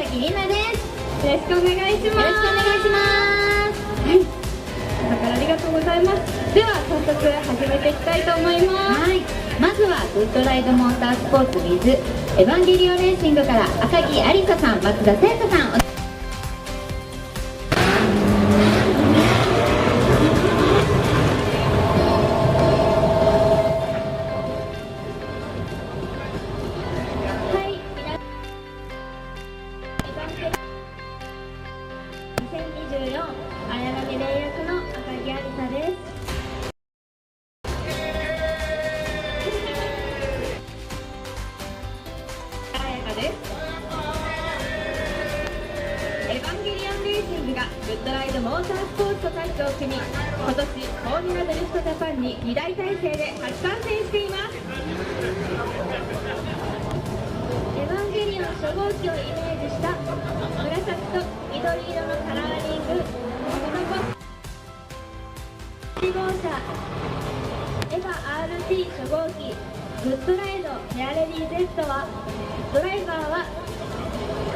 崎里奈です。よろしくお願いします。よろしくお願いします。はい、朝からありがとうございます。では早速始めていきたいと思います。はい、まずはグッドライドモータースポーツ with エヴァンゲリオンレーシングから赤木ありささん、松田聖子さん、グッドライドモータースポーツとタッグを組み、今年フォーミュラドリフトジャパンに2大体制で初参戦しています。エヴァンゲリオン初号機をイメージした紫と緑色のカラーリング、この1号車エヴァ RT 初号機グッドライドヘアレディ Z は、ドライバーは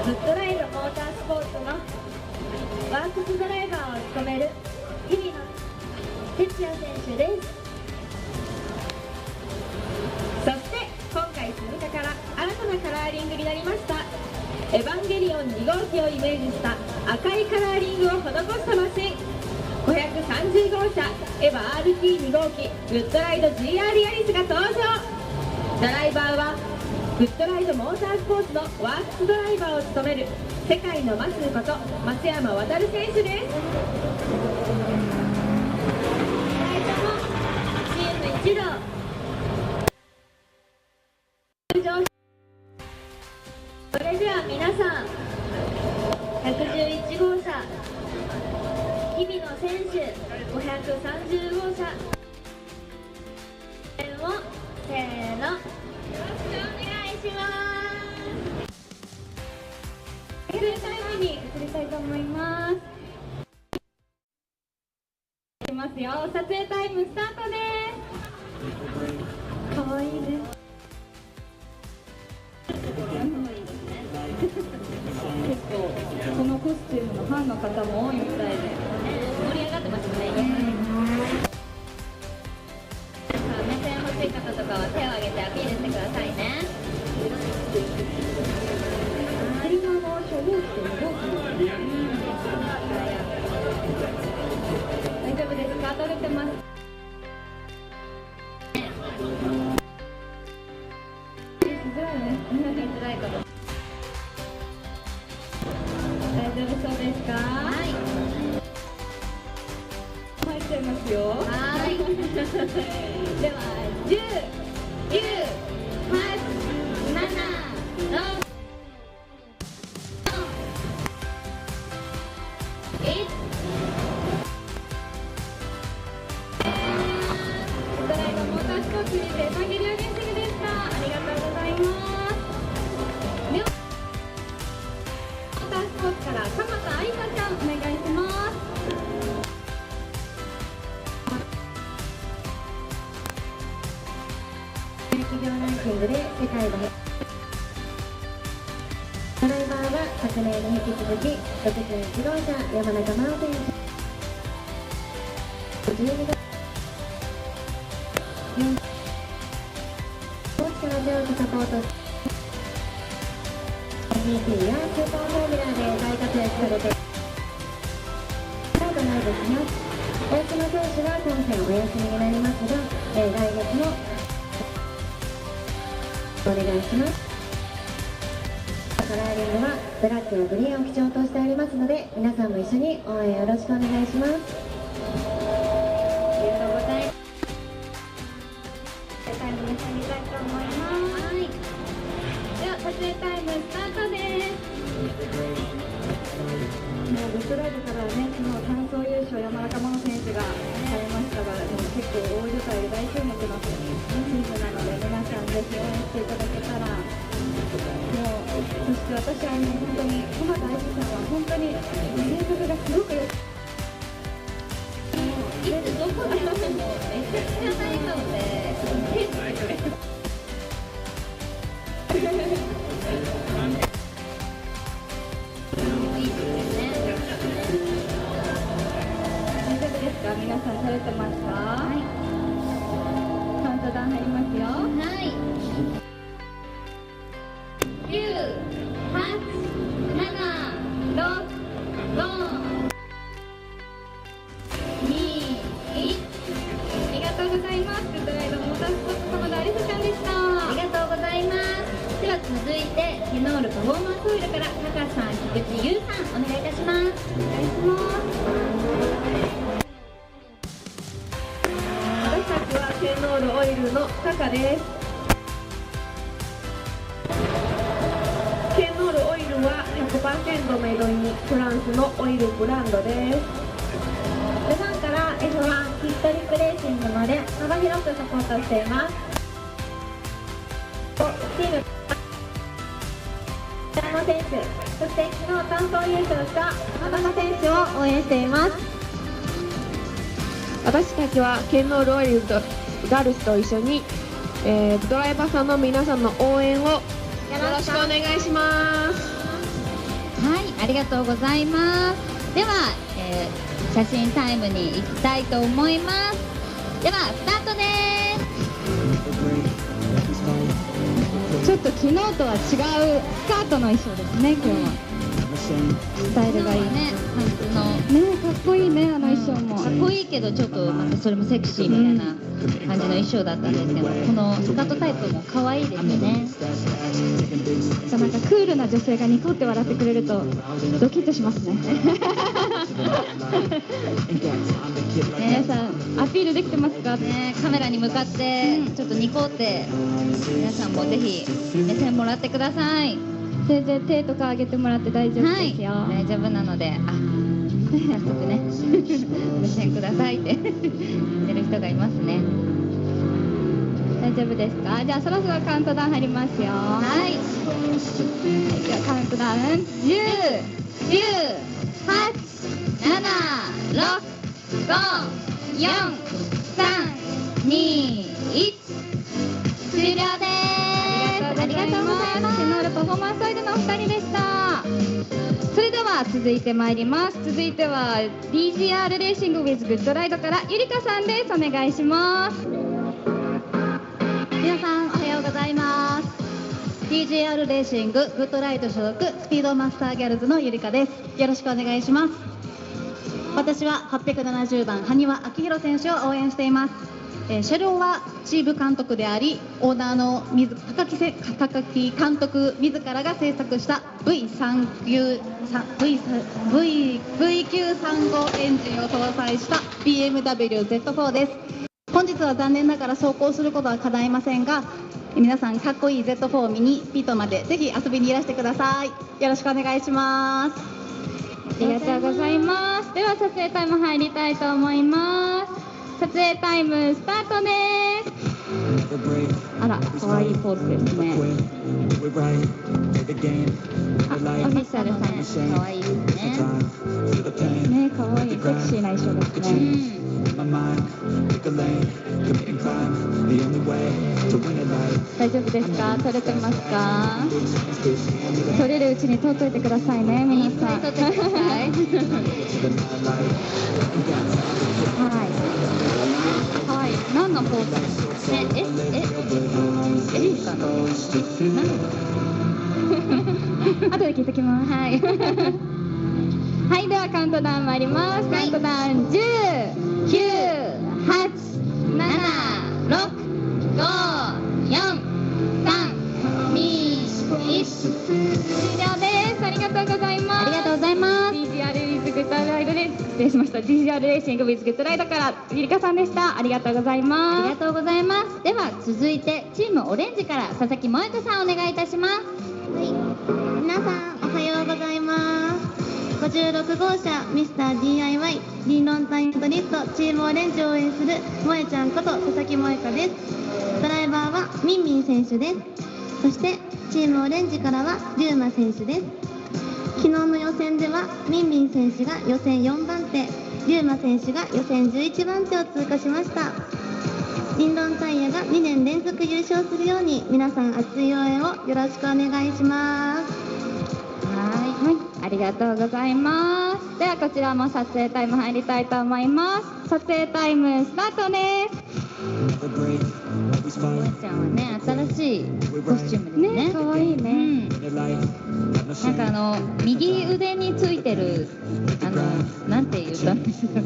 グッドライドモータースポーツのワークスドライバーを務める日比野哲也選手です。そして今回鈴鹿から新たなカラーリングになりましたエヴァンゲリオン2号機をイメージした赤いカラーリングを施したマシン530号車エヴァ RT2 号機グッドライド GR ヤリスが登場。ドライバーはグッドライドモータースポーツのワークスドライバーを務める世界のマスこと松山航選手です。2人ともチーム一同それでは皆さん、111号車日比野選手、530号車をせーの、よろしくお願いします。撮影タイムに移りたいと思います。いきますよ。撮影タイムスタートです。かわいいです。結構このコスチュームのファンの方も多いみたいで盛り上がってますね。目線欲しい方とかは手を挙げてアピールしてくださいね。車の初号機と2号機ですね。大丈夫ですか？撮れてます。づらいね。づらいこと。大丈夫そうですか？はい。入っちゃいますよ。はい。では10、9、8、7、6。ドライドモータースポーツにてエヴァンゲリオンレーシングでした。ありがとうございます。ではモータースポーツから鎌田愛花ちゃんお願いします。企業ランキングで世界のドライバーは昨年に引き続き61号車山中真央選手、12号コーチから上手サポート GT やスーパーフォーミュラーで大活躍されてドライブします。大島選手は今戦お休みになりますが、来月のお願いします。カラーリングはブラックやグリーンを基調としておりますので、皆さんも一緒に応援よろしくお願いします。ありがとうございます。タイムに入りたいと思います。はい。では撮影タイムスタートです。もうグッドライドからね、その単走優勝、山中真央選手がされましたが、でも結構大所帯で大注目のシーズンなので、皆さんぜひ応援していただけたら、もう、そして私はもう本当に、浜田愛理さんは本当に性格がすごく良くて、いつどこでもめちゃくちゃ大顔で、手つないでくれ。皆さんされてますか？はい。カウントダウン入りますよ。はい。9、8、7、6、5、2、1。ありがとうございます。グッドライドモータースポーツ浜田有沙ちゃんでした。ありがとうございます。では続いてケノールパフォーマンスオイルからタカさん、菊池優さんお願いいたします。お願いします。ケノールオイルのタカです。ケノールオイルは 100% メイドインフランスのオイルブランドです。ルファンから F1 ヒットリップレーシングまで幅広くサポートしています。チーム山選手、そして昨日単走優勝した浜田選手を応援しています。私たちはケノールオイルとガルスと一緒に、ドライバーさんの皆さんの応援をよろしくお願いします。はい、ありがとうございます。では、写真タイムに行きたいと思います。ではスタートです。ちょっと昨日とは違うスカートの衣装ですね、今日は。スタイルがいいね、パンツのね、かっこいいね、あの衣装も。かっこいいけどちょっとまたそれもセクシーみたいな感じの衣装だったんですけど、このスカートタイプも可愛いですね。なんかクールな女性がニコって笑ってくれるとドキッとしますね。皆さんアピールできてますかね、カメラに向かってちょっとニコって皆さんもぜひ目線もらってください。全然手とか上げてもらって大丈夫ですよ。はい、大丈夫なので、早速ね目線くださいって言ってる人がいますね。大丈夫ですか？じゃあそろそろカウントダウン入りますよ。はい、じゃあカウントダウン10、9、8、7、6、5、4、3、2、1。終了です。ありがとうございます。ケノールパフォーマンスオイルのお二人でした。それでは続いてまいります。続いては DGR レーシング with グッドライドからゆりかさんです。お願いします。皆さんおはようございます。 DGR レーシンググッドライド所属スピードマスターギャルズのゆりかです。よろしくお願いします。私は870番埴輪明宏選手を応援しています。車両はチーム監督でありオーナーの高木監督自らが制作した V935 エンジンを搭載した BMW Z4 です。本日は残念ながら走行することは叶いませんが、皆さんかっこいい Z4 を見にピットまでぜひ遊びにいらしてください。よろしくお願いします。ありがとうございます。では撮影タイム入りたいと思います。撮影タイムスタートです。あら、可愛いポーズですね。あ、オフィシャルさん、可愛いですね。ね、可愛いセクシーな衣装ですね。大丈夫ですか？撮れてますか？撮れるうちに撮っといてくださいね、皆さん。撮ってください。はい。はい、何のポーズですか？いいかな？後で聞いてきます。はい。はい、ではカウントダウン参ります。カウントダウン10、9、8、7、6、5、4、3、2、1。です。ありがとうございます。ありがとうございます。 DGR ウィズグッドライドで失礼しました。 DGR レーシングウィズグッドライドからゆりかさんでした。ありがとうございあます。りがとうございます。では続いてチームオレンジから佐々木萌香さんお願いいたします。皆さんおはようございます。56号車ミスター DIY リンロンタイムドリフトチームオレンジを応援する萌えちゃんこと佐々木萌香です。ドライバーはミンミン選手です。そしてチームオレンジからはリュウマ選手です。昨日の予選ではミンミン選手が予選4番手、リュウマ選手が予選11番手を通過しました。リンロンタイヤが2年連続優勝するように皆さん熱い応援をよろしくお願いします。はい、ありがとうございます。ではこちらも撮影タイム入りたいと思います。撮影タイムスタートです。萌ちゃんはね新しいコスチュームですね。可愛いね。なんか右腕についてるなんて言ったんですか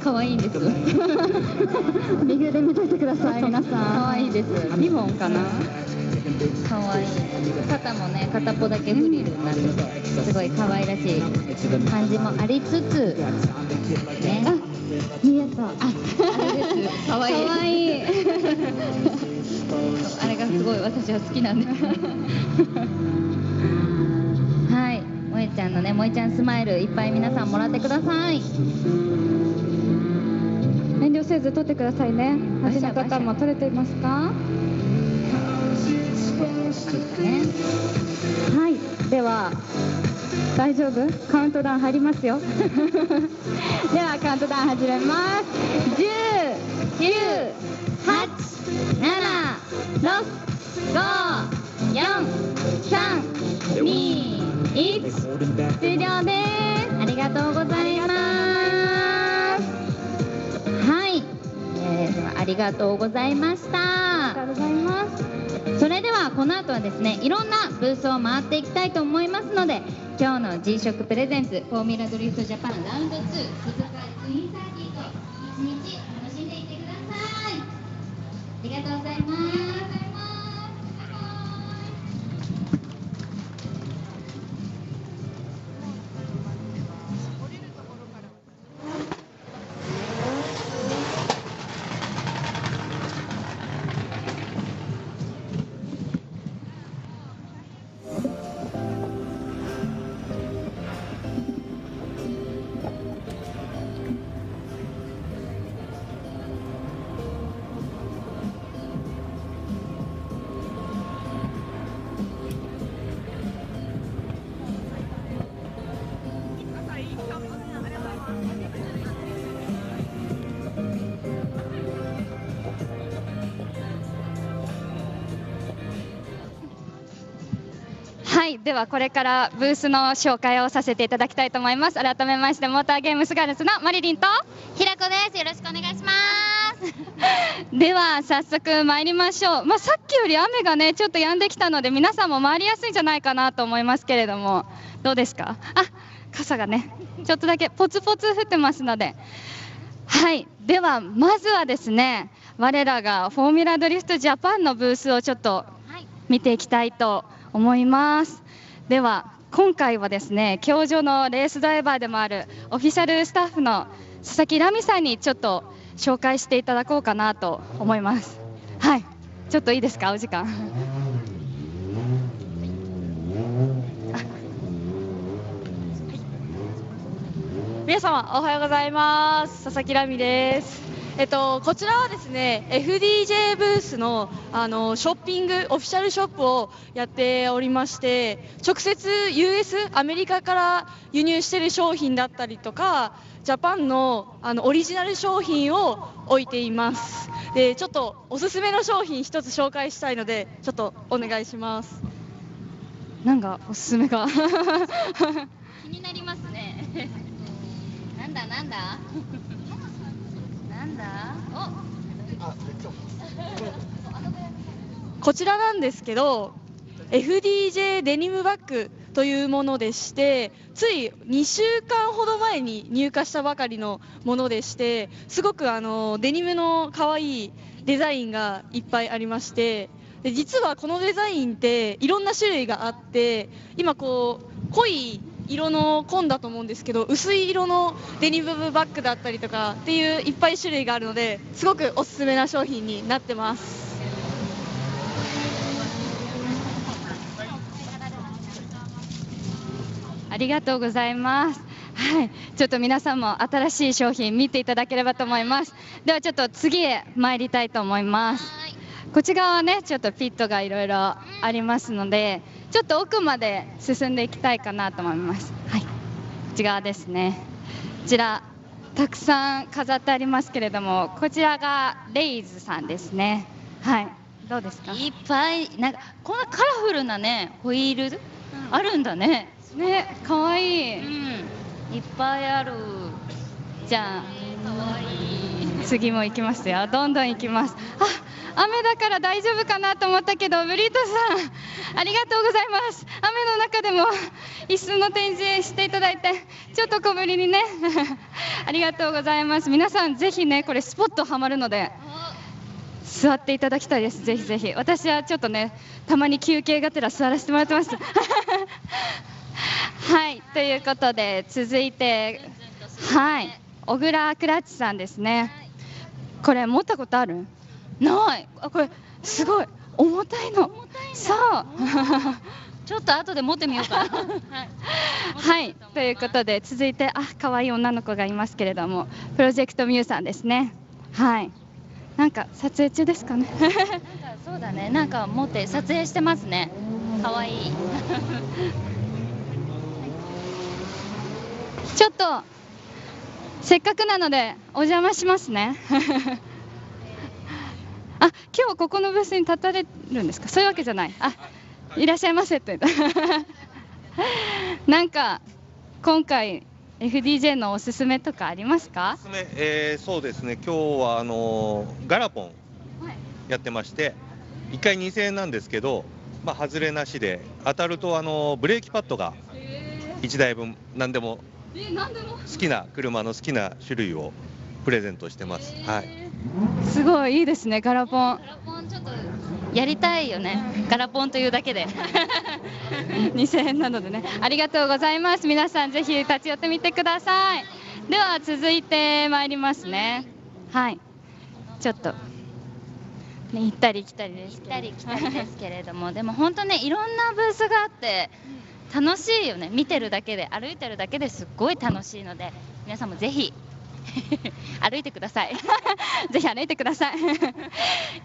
可愛いんです。右腕見といてください皆さん。可愛いです。リボンかな。可愛い。肩もね片っぽだけフリルになっててすごい可愛らしい感じもありつつね。見えた。あれです。可愛い。可愛い。あれがすごい私は好きなんです。はい、萌ちゃんのね、萌ちゃんスマイルいっぱい皆さんもらってください。遠慮せず撮ってくださいね。端の方も撮れていますか？はい、では大丈夫？カウントダウン入りますよ。ではカウントダウン始めます。10、9、8、7、6、5、4、3、2、1、終了です。ありがとうございます。はい、ではありがとうございました。ありがとうございます。それではこの後はですねいろんなブースを回っていきたいと思いますので今日の G-SHOCK プレゼンツフォーミュラドリフトジャパンラウンド2鈴鹿ツインサーキット一日楽しんでいってください。ありがとうございます。はい、ではこれからブースの紹介をさせていただきたいと思います。改めましてモーターゲームスガールズのマリリンとひらこです。よろしくお願いします。では早速参りましょう。さっきより雨がねちょっと止んできたので皆さんも回りやすいんじゃないかなと思いますけれどもどうですか？傘がねちょっとだけポツポツ降ってますので、はい、ではまずはですね我らがフォーミュラドリフトジャパンのブースをちょっと見ていきたいと思います。では今回はですね教場のレースドライバーでもあるオフィシャルスタッフの佐々木ラミさんにちょっと紹介していただこうかなと思います。はい、ちょっといいですかお時間。皆様おはようございます。佐々木ラミです。こちらはですね FDJ ブースのショッピングオフィシャルショップをやっておりまして直接 US アメリカから輸入している商品だったりとかジャパンのオリジナル商品を置いています。でちょっとおすすめの商品一つ紹介したいのでちょっとお願いします。なんかおすすめが気になりますね。なんだなんだなんだこちらなんですけど FDJ デニムバッグというものでしてつい2週間ほど前に入荷したばかりのものでしてすごくデニムの可愛いデザインがいっぱいありましてで実はこのデザインっていろんな種類があって、今こう濃い色の紺だと思うんですけど、薄い色のデニムバッグだったりとかっていういっぱい種類があるので、すごくおすすめな商品になってます。ありがとうございます。はい、ちょっと皆さんも新しい商品見ていただければと思います。ではちょっと次へ参りたいと思います。こっち側はねちょっとピットがいろいろありますので、ちょっと奥まで進んでいきたいかなと思います。はい、こっち側ですね。こちらたくさん飾ってありますけれども、こちらがレイズさんですね。はい、どうですか？いっぱいなんかこんなカラフルなねホイールあるんだね。ね、かわいい。いっぱいある。じゃあ次も行きますよ。どんどん行きます。雨だから大丈夫かなと思ったけど、ブリートさんありがとうございます。雨の中でも椅子の展示していただいて、ちょっと小ぶりにねありがとうございます。皆さんぜひね、これスポットはまるので座っていただきたいです。ぜひぜひ。私はちょっとねたまに休憩がてら座らせてもらってますはい、ということで続いて、はい、小倉クラッチさんですね。これ持ったことある？ない。これすごい重たいの。そうちょっと後で持ってみようかなはい、ということで続いて可愛い女の子がいますけれども、プロジェクトミューさんですね。はい、なんか撮影中ですかねそうだね、なんか持って撮影してますね。かわいいちょっとせっかくなのでお邪魔しますね今日ここのブースに立たれるんですか？そういうわけじゃない。いらっしゃいませってなんか今回 FDJ のおすすめとかありますか？そうですね、今日はガラポンやってまして、1回2000円なんですけど、外れなしで当たるとブレーキパッドが1台分何でも好きな車の好きな種類をプレゼントしてます。はい、すごいいいですね。ガラポンちょっとやりたいよね。ガラポンというだけで2000円なのでね。ありがとうございます。皆さんぜひ立ち寄ってみてください。では続いてまいりますね。はい、ちょっと行ったり来たりですけれどもでも本当ね、いろんなブースがあって楽しいよね。見てるだけで、歩いてるだけですっごい楽しいので、皆さんもぜひ歩いてくださいぜひ歩いてください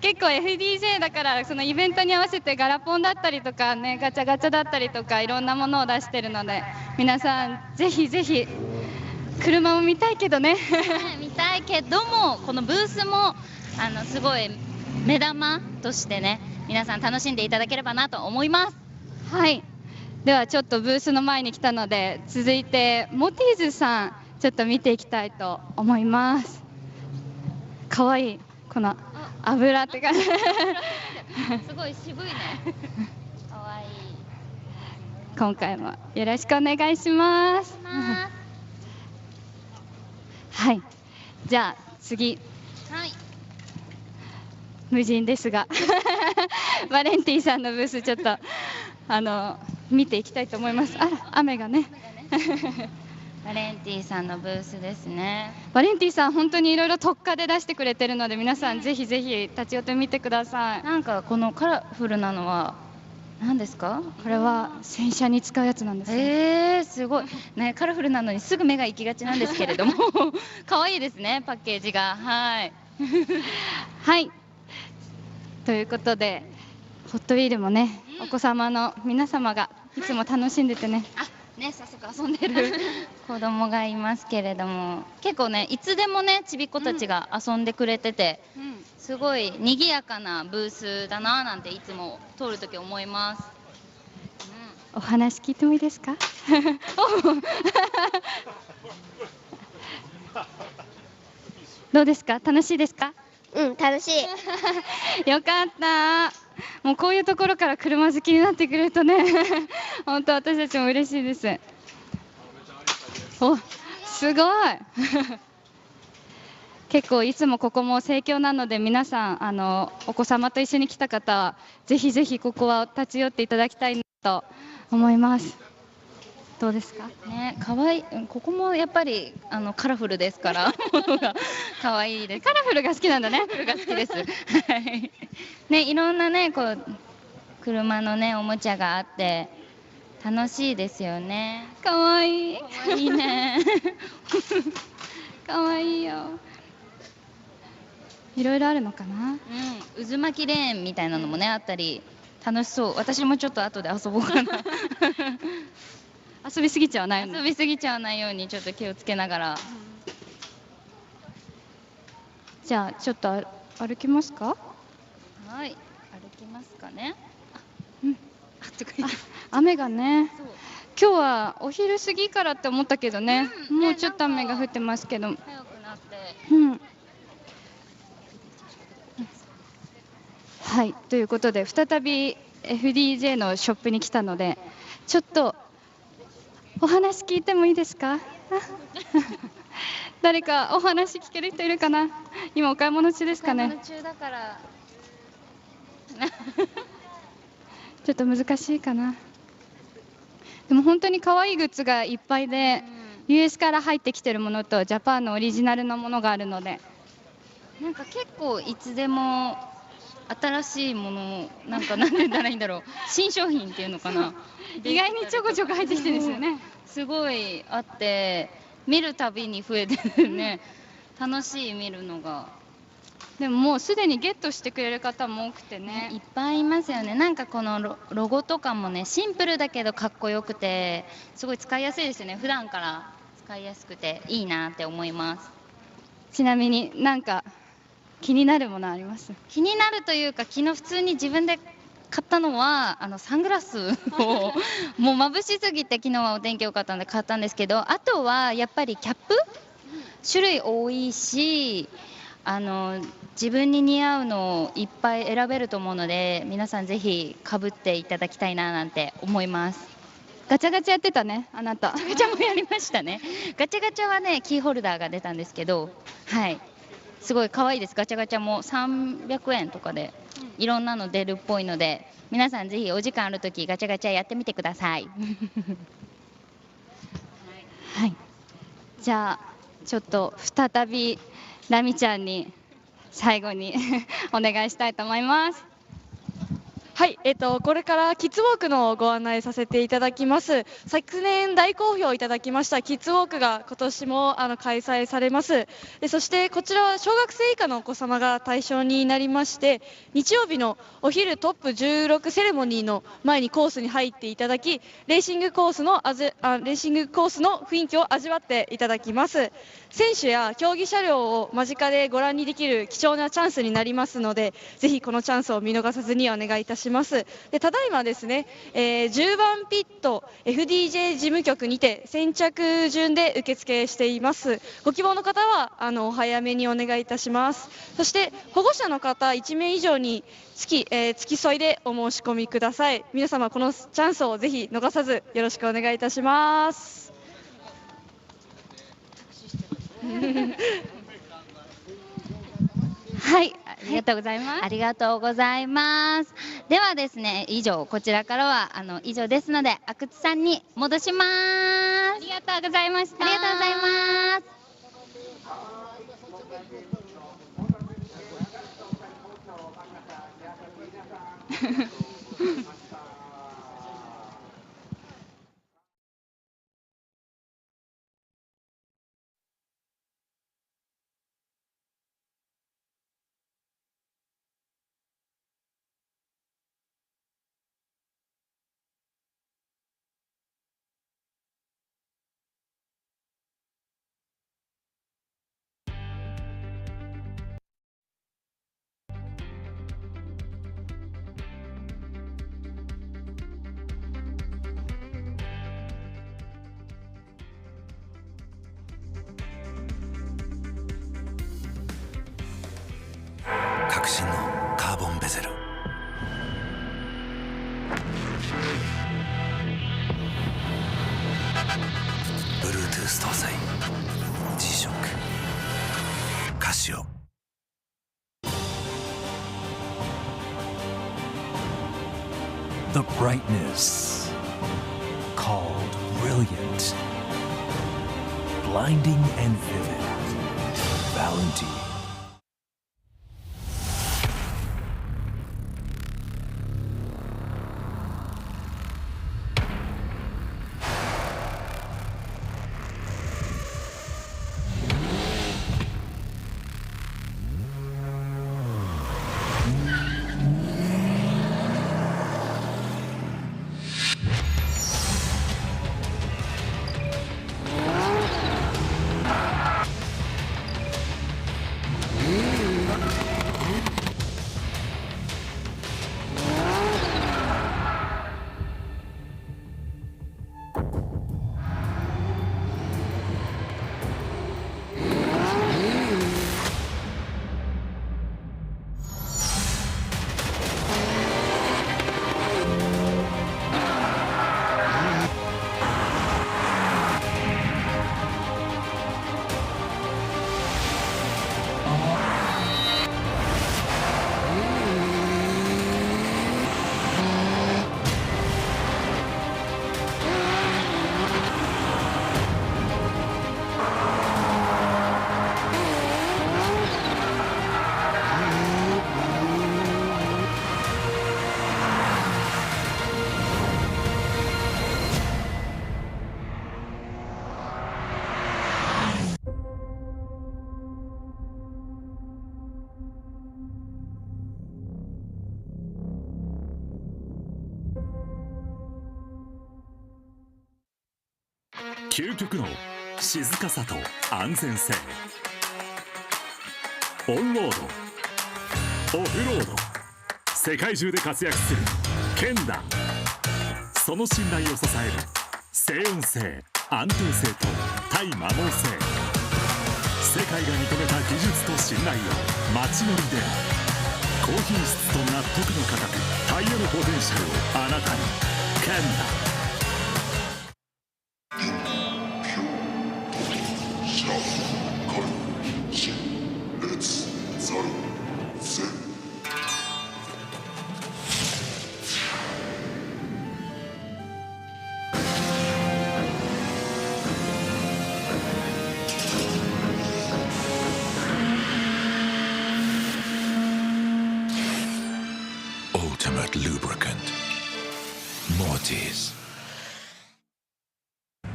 結構 FDJ だからそのイベントに合わせてガラポンだったりとかね、ガチャガチャだったりとかいろんなものを出してるので、皆さんぜひぜひ車も見たいけどね見たいけども、このブースもすごい目玉としてね、皆さん楽しんでいただければなと思います。はい、ではちょっとブースの前に来たので、続いてモティーズさんちょっと見ていきたいと思います。かわいい、この油って感じすごい渋いねかわいい。今回もよろしくお願いしますはい、じゃあ次、はい、無人ですがバレンティさんのブースちょっと見ていきたいと思います。雨がねバレンティさんのブースですね。バレンティさん本当にいろいろ特価で出してくれてるので、皆さんぜひぜひ立ち寄ってみてください。なんかこのカラフルなのは何ですか？これは洗車に使うやつなんですよ。すごいね。カラフルなのにすぐ目が行きがちなんですけれども可愛いですね、パッケージが。はいはいということで、ホットウィールもね、お子様の皆様がいつも楽しんでてね、早速遊んでる子供がいますけれども、結構ね、いつでもね、ちびっ子たちが遊んでくれてて、すごい賑やかなブースだななんていつも通るとき思います。お話聞いてもいいですかどうですか？楽しいですか？楽しいよかった。もうこういうところから車好きになってくれるとね本当私たちも嬉しいです。すごい結構いつもここも盛況なので、皆さんお子様と一緒に来た方はぜひぜひここは立ち寄っていただきたいなと思います。どうですかね、可愛い。ここもやっぱりカラフルですから物が可愛いです。カラフルが好きなんだね。カラフルが好きです。はいね、いろんなねこう車のねおもちゃがあって楽しいですよね。かわいい。可愛いね。かわいいよ。いろいろあるのかな。うん、渦巻きレーンみたいなのもねあったり楽しそう。私もちょっと後で遊ぼうかな。遊びすぎちゃわないの。遊びすぎちゃわないようにちょっと気をつけながら。じゃあちょっと歩きますか。はい、歩きますかね。雨がね。今日はお昼過ぎからって思ったけどね。もうちょっと雨が降ってますけど。早くなって。はい、ということで再び FDJ のショップに来たので、ちょっとお話聞いてもいいですか。誰かお話聞ける人いるかな。今お買い物中ですかね。お買い物中だからちょっと難しいかな。でも本当に可愛いグッズがいっぱいで、US から入ってきてるものとジャパンのオリジナルのものがあるので、なんか結構いつでも新しいものなんて言ったらいいんだろう、新商品っていうのかな。意外にちょこちょこ入ってきてるんですよね。すごいあって見るたびに増えてるね。楽しい見るのが。でももうすでにゲットしてくれる方も多くてね、いっぱいいますよね。なんかこのロゴとかもねシンプルだけどかっこよくてすごい使いやすいですよね。普段から使いやすくていいなって思います。ちなみになんか気になるものあります？気になるというか、昨日普通に自分で買ったのはサングラスをもう眩しすぎて昨日はお天気良かったんで買ったんですけど、あとはやっぱりキャップ、種類多いし自分に似合うのをいっぱい選べると思うので、皆さんぜひかぶっていただきたいななんて思います。ガチャガチャやってたね、あなた。ガチャガチャもやりましたね。ガチャガチャはねキーホルダーが出たんですけど、はいすごい可愛いです。ガチャガチャも300円とかでいろんなの出るっぽいので、皆さんぜひお時間あるときガチャガチャやってみてください。はい、じゃあちょっと再びラミちゃんに最後にお願いしたいと思います。はい、これからキッズウォークのご案内させていただきます。昨年大好評いただきましたキッズウォークが今年も開催されます。でそしてこちらは小学生以下のお子様が対象になりまして、日曜日のお昼トップ16セレモニーの前にコースに入っていただき、レーシングコースの雰囲気を味わっていただきます。選手や競技車両を間近でご覧にできる貴重なチャンスになりますので、ぜひこのチャンスを見逃さずにお願いいたします。でただいまですね、10番ピット FDJ 事務局にて先着順で受付しています。ご希望の方はお早めにお願いいたします。そして保護者の方1名以上に付き添いでお申し込みください。皆様このチャンスをぜひ逃さずよろしくお願いいたします。はい、ありがとうございます。ありがとうございます。ではですね、以上こちらからは以上ですので、阿久津さんに戻します。ありがとうございました。ありがとうございます。革新のカーボンベゼル、Bluetooth 搭載 G-SHOCK、カシオ。The brightness called brilliant, blinding and vivid. Valentine.究極の静かさと安全性。オンロード、オフロード、世界中で活躍するケンダ。その信頼を支える静音性、安定性と対摩耗性。世界が認めた技術と信頼を街乗りで。高品質と納得の価格、タイヤのポテンシャルをあなたに。ケンダ。Ultimate lubricant. Mortis.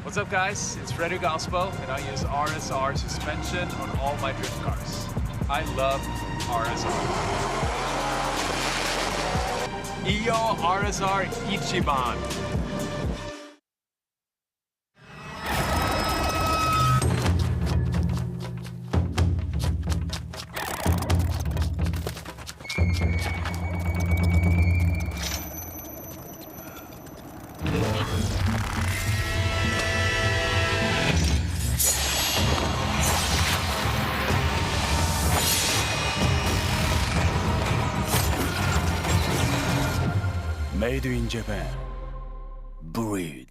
What's up, guys? It's Freddy Gaspo, and I use RSR suspension on all my drift cars. I love RSR. Iyo RSR Ichiban. Made in Japan. Breed.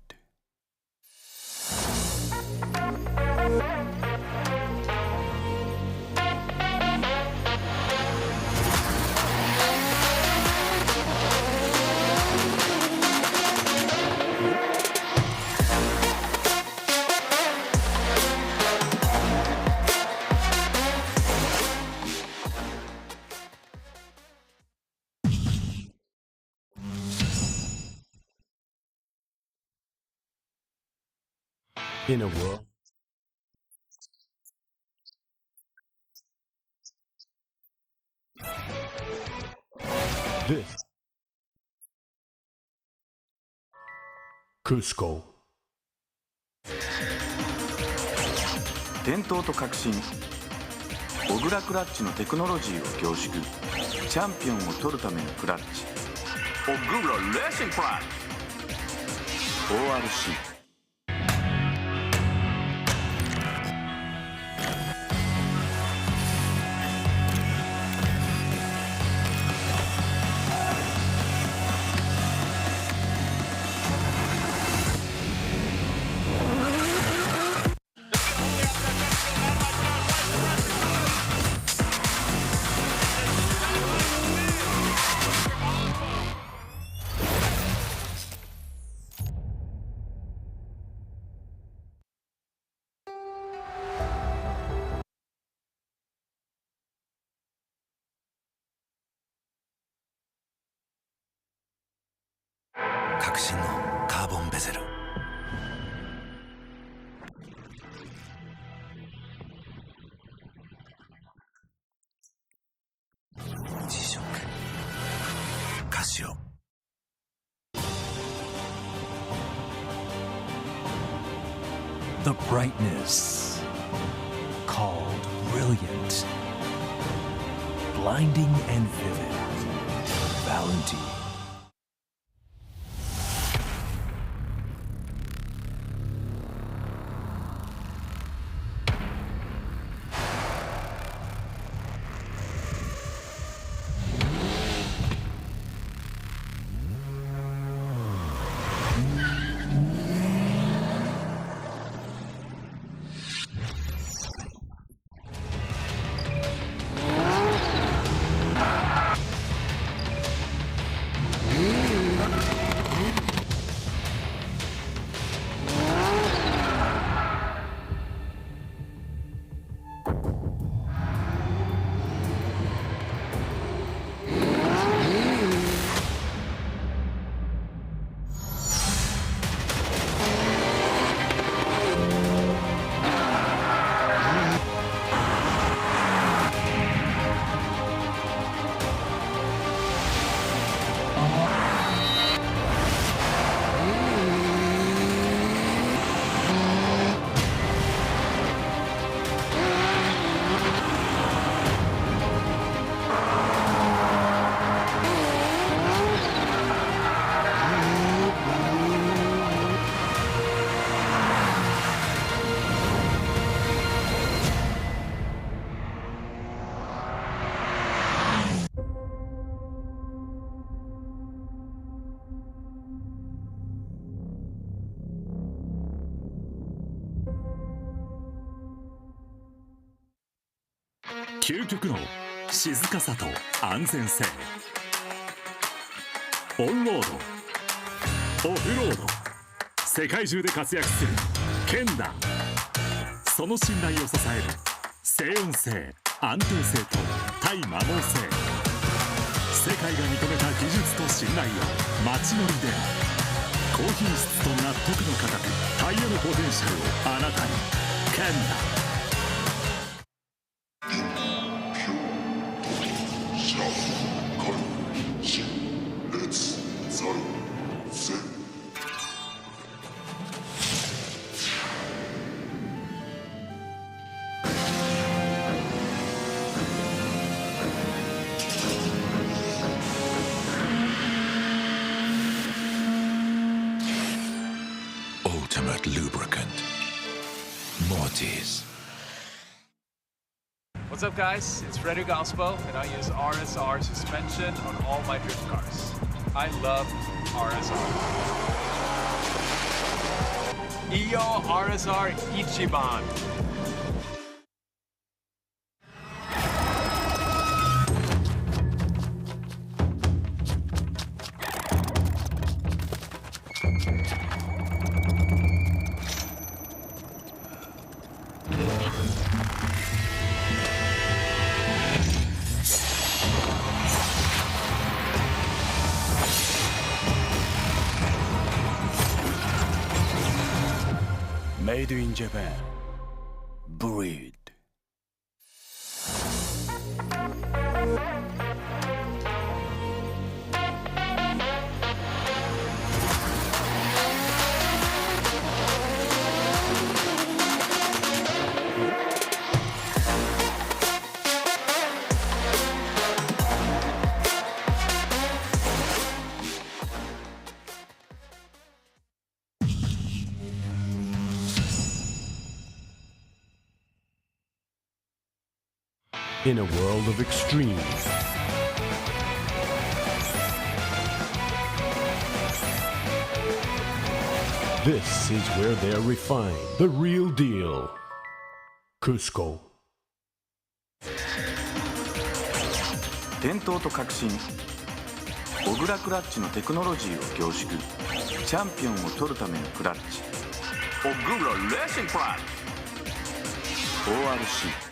In a world. This. Cusco. 伝統と革新、小倉クラッチのテクノロジーを凝縮。チャンピオンを取るためのクラッチ。小倉レーシングクラッチ ORC。革新のカーボンベゼル。G ショック、カシオ。The brightness called brilliant, blinding and vivid. Valentine.究極の静かさと安全性。オンロード、オフロード、世界中で活躍するケンダ。その信頼を支える静音性、安定性と対摩耗性。世界が認めた技術と信頼を街乗りで高品質と納得の価格、タイヤのポテンシャルをあなたに。ケンダ。Ultimate lubricant. Mortis. What's up, guys? It's Frederick Ospo, and I use RSR suspension on all my drift cars. I love RSR. Iyo RSR Ichiban. Made in Japan. Breed. In a world of extremes, this is where they're refined. The real deal. Cusco. 伝統と革新、小倉クラッチのテクノロジーを凝縮、チャンピオンを取るためのクラッチ、小倉レーシングプラッチ ORC。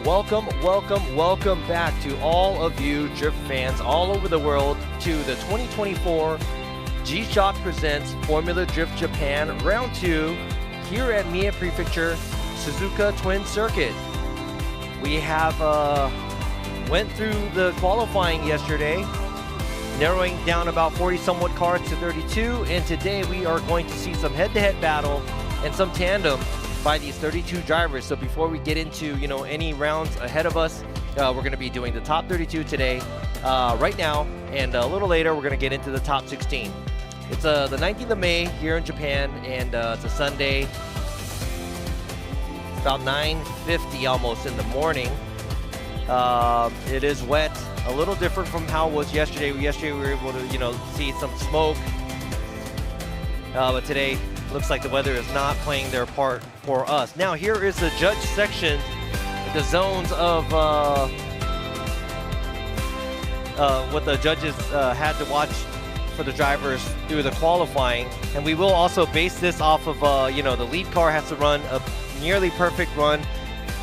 Welcome, welcome, welcome back to all of you drift fans all over the world to the 2024 G-Shock Presents Formula Drift Japan Round 2 here at Mie Prefecture Suzuka Twin Circuit. We have went through the qualifying yesterday, narrowing down about 40 somewhat cars to 32, and today we are going to see some head-to-head battle and some tandem by these 32 drivers. So before we get into any rounds ahead of us, we're going to be doing the top 32 today, right now, and a little later we're going to get into the top 16. It's the 19th of May here in Japan, and it's a Sunday. It's about 9:50 almost in the morning. It is wet, a little different from how it was yesterday. Yesterday we were able to see some smoke, but today looks like the weather is not playing their part for us. Now here is the judge section, the zones of what the judges had to watch for the drivers through the qualifying, and we will also base this off of the lead car has to run a nearly perfect run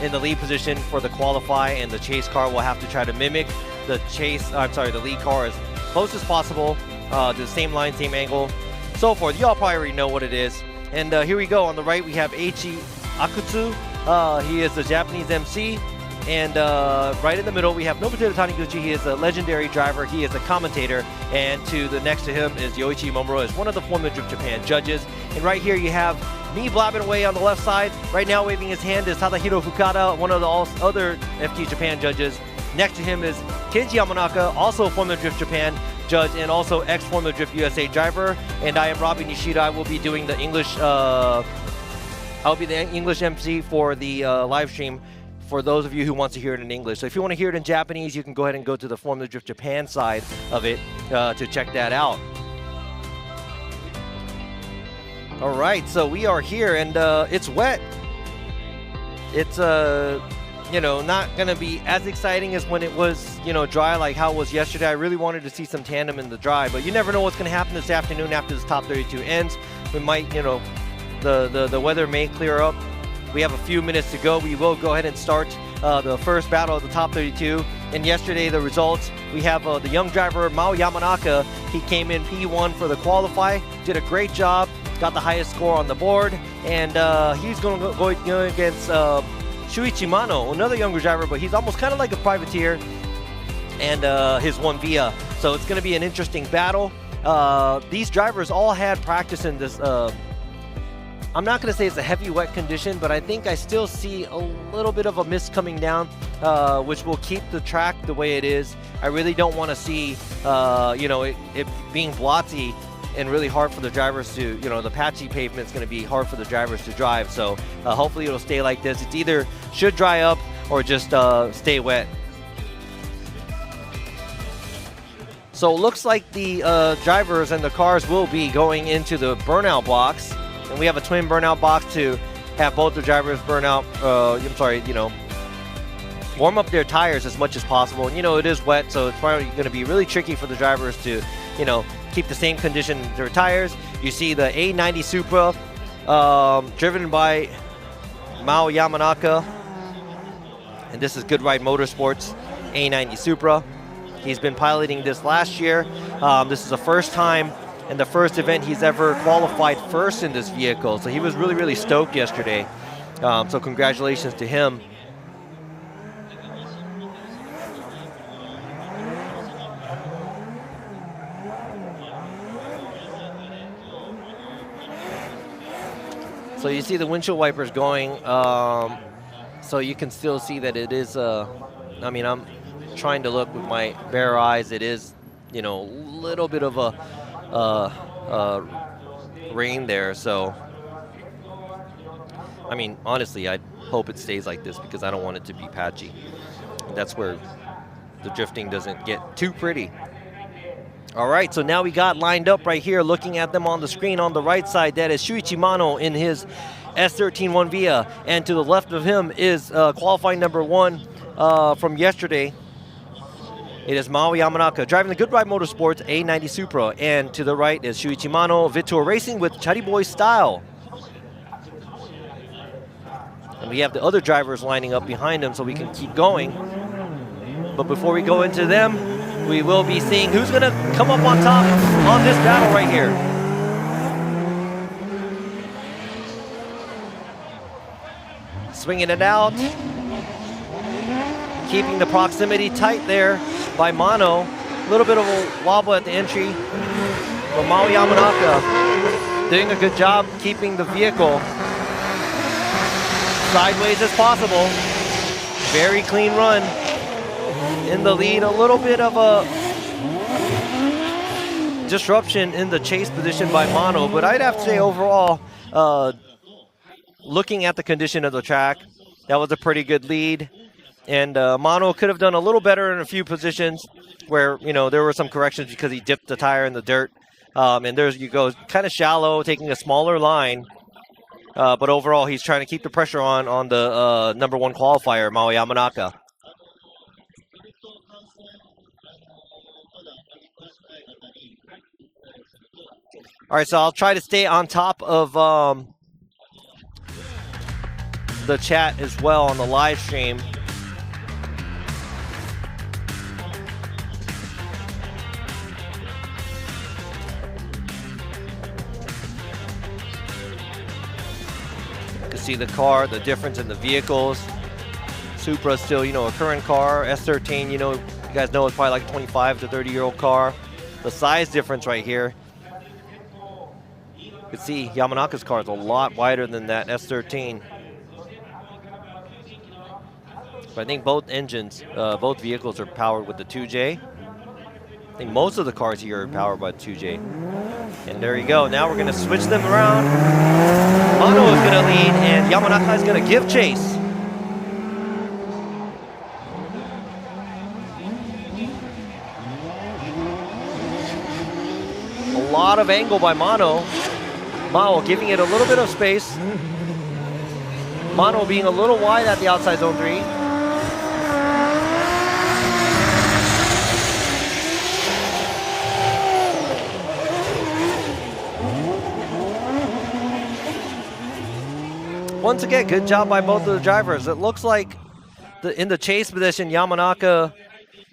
in the lead position for the qualify, and the chase car will have to try to mimic the lead car as close as possible, to the same line, same angle, so forth. You all probably already know what it is. And here we go. On the right we have Eiichi Akutsu. He is the Japanese MC. And right in the middle we have Nobuteru Taniguchi. He is a legendary driver. He is a commentator. And to the next to him is Yoichi Momuro, is one of the Formula Drift Japan judges. And right here you have me blabbing away on the left side. Right now waving his hand is Tadahiro Fukada, one of the other FT Japan judges. Next to him is Kenji Yamanaka, also Formula Drift Japan judge and also ex-Formula Drift USA driver. And I am Robbie Nishida. I will be doing the English, I'll be the English MC for the live stream for those of you who want to hear it in English. So if you want to hear it in Japanese, you can go ahead and go to the Formula Drift Japan side of it to check that out. All right, so we are here, and it's wet. It's not going to be as exciting as when it was, dry like how it was yesterday. I really wanted to see some tandem in the dry, but you never know what's going to happen this afternoon after this top 32 ends. We might, the weather may clear up. We have a few minutes to go. We will go ahead and start the first battle of the top 32. And yesterday, the results, we have the young driver, Mao Yamanaka. He came in P1 for the qualify, did a great job, got the highest score on the board, and he's going to go against Shuichi Mano, another younger driver, but he's almost kind of like a privateer, and his 1 Via. So it's going to be an interesting battle. These drivers all had practice in this. I'm not going to say it's a heavy wet condition, but I think I still see a little bit of a mist coming down, which will keep the track the way it is. I really don't want to see, it being blotty and really hard for the drivers to, the patchy pavement is going to be hard for the drivers to drive. So hopefully it'll stay like this. It's either should dry up or just stay wet. So it looks like the drivers and the cars will be going into the burnout box. And we have a twin burnout box to have both the drivers burn out, warm up their tires as much as possible. And it is wet, so it's probably going to be really tricky for the drivers to, keep the same condition in their tires. You see the A90 Supra, driven by Mao Yamanaka. And this is Good Ride Motorsports A90 Supra. He's been piloting this last year. This is the first time and the first event he's ever qualified first in this vehicle. So he was really, really stoked yesterday. So congratulations to him. So you see the windshield wipers going. So you can still see that it is, I'm trying to look with my bare eyes. It is, a little bit of a rain there. So, honestly, I hope it stays like this because I don't want it to be patchy. That's where the drifting doesn't get too pretty. All right, so now we got lined up right here, looking at them on the screen on the right side. That is Shuichi Mano in his S13 1 Via, and to the left of him is qualifying number 1 from yesterday. It is Mao Yamanaka driving the Good Ride Motorsports A90 Supra, and to the right is Shuichi Mano, Vitor Racing with Chari Boy style. And we have the other drivers lining up behind him so we can keep going. But before we go into them, we will be seeing who's going to come up on top on this battle right here. Swinging it out. Keeping the proximity tight there by Mono. A little bit of a wobble at the entry. But Mao Yamanaka doing a good job keeping the vehicle sideways as possible. Very clean run. In the lead, a little bit of a disruption in the chase position by Mono, but I'd have to say overall, looking at the condition of the track, that was a pretty good lead. And Mono could have done a little better in a few positions where, you know, there were some corrections because he dipped the tire in the dirt. And there's you go, kind of shallow, taking a smaller line. But overall, he's trying to keep the pressure on the number one qualifier, Mao Yamanaka. All right, so I'll try to stay on top of the chat as well on the live stream. You can see the car, the difference in the vehicles. Supra still, you know, a current car. S13, you know, you guys know it's probably like a 25 to 30-year-old car. The size difference right here. You can see Yamanaka's car is a lot wider than that S13. But I think both engines, both vehicles are powered with the 2J. I think most of the cars here are powered by 2J. And there you go. Now we're going to switch them around. Mono is going to lead, and Yamanaka is going to give chase. A lot of angle by Mono. Mao giving it a little bit of space. Mono being a little wide at the outside zone 3. Once again, good job by both of the drivers. It looks like in the chase position, Yamanaka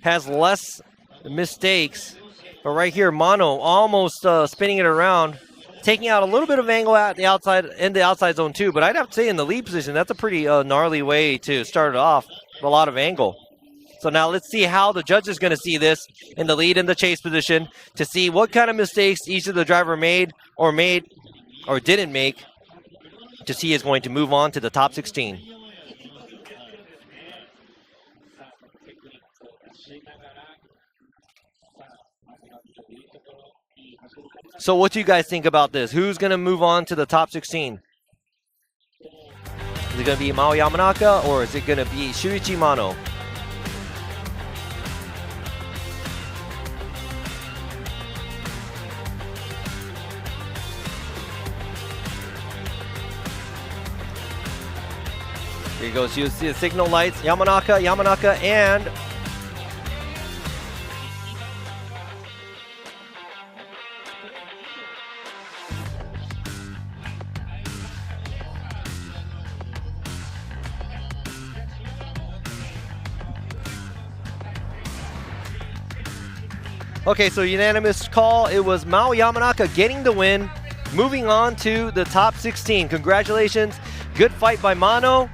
has less mistakes. But right here, Mono almost spinning it around, taking out a little bit of angle at the outside in the outside zone too. But I'd have to say in the lead position, that's a pretty gnarly way to start it off with a lot of angle. So now let's see how the judge is going to see this in the lead and the chase position to see what kind of mistakes each of the driver made or didn't make to see is going to move on to the top 16. So what do you guys think about this? Who's going to move on to the top 16? Is it going to be Mao Yamanaka or is it going to be Shuichi Mono? Here you go. So you see the signal lights. Yamanaka, and okay, so unanimous call. It was Mao Yamanaka getting the win, moving on to the top 16. Congratulations. Good fight by Mono.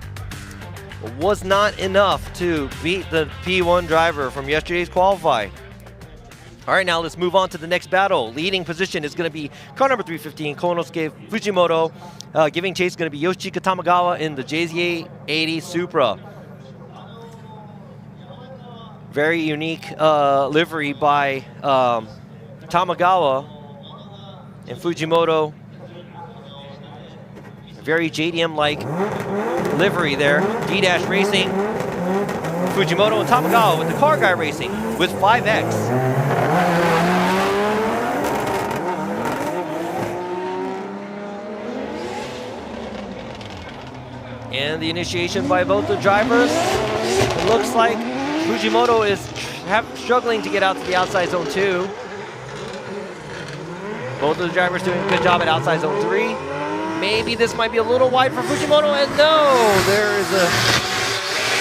Was not enough to beat the P1 driver from yesterday's qualify. All right, now let's move on to the next battle. Leading position is going to be car number 315, Konosuke Fujimoto. Giving chase is going to be Yoshika Tamagawa in the JZA80 Supra. Very unique livery by Tamagawa and Fujimoto. Very JDM-like livery there. D-Dash Racing. Fujimoto and Tamagawa with the Car Guy Racing with 5X. And the initiation by both the drivers. It looks like Fujimoto is struggling to get out to the outside zone 2. Both of the drivers doing a good job at outside zone 3. maybe this might be a little wide for Fujimoto, and no, there is a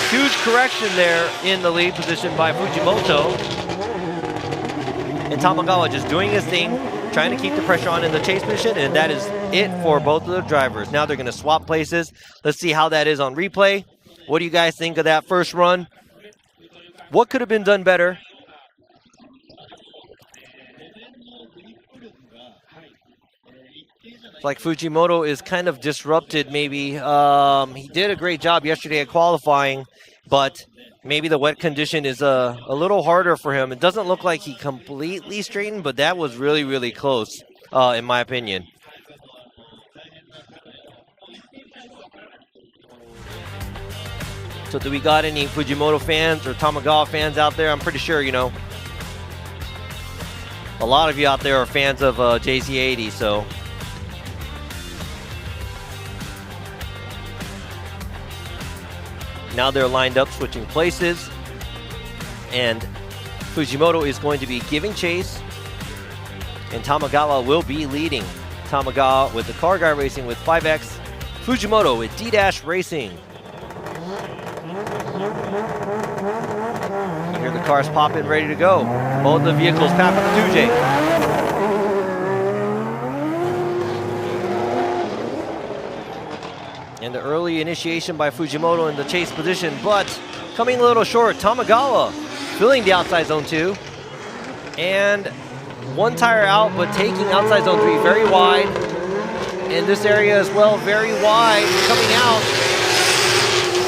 huge correction there in the lead position by Fujimoto. And Tamagawa just doing his thing, trying to keep the pressure on in the chase position, and that is it for both of the drivers. Now they're going to swap places. Let's see how that is on replay. What do you guys think of that first run? What could have been done better? It's like Fujimoto is kind of disrupted maybe. He did a great job yesterday at qualifying, but maybe the wet condition is a little harder for him. It doesn't look like he completely straightened, but that was really, really close, in my opinion. So do we got any Fujimoto fans or Tamagawa fans out there? I'm pretty sure, you know, a lot of you out there are fans of JZ80, so. Now they're lined up, switching places. And Fujimoto is going to be giving chase. And Tamagawa will be leading. Tamagawa with the car guy racing with 5X. Fujimoto with D-Dash Racing. You hear the cars popping, ready to go. Both the vehicles pack on the 2J. And the early initiation by Fujimoto in the chase position, but coming a little short. Tamagawa filling the outside zone 2. And one tire out, but taking outside zone 3 very wide. And this area as well, very wide, coming out.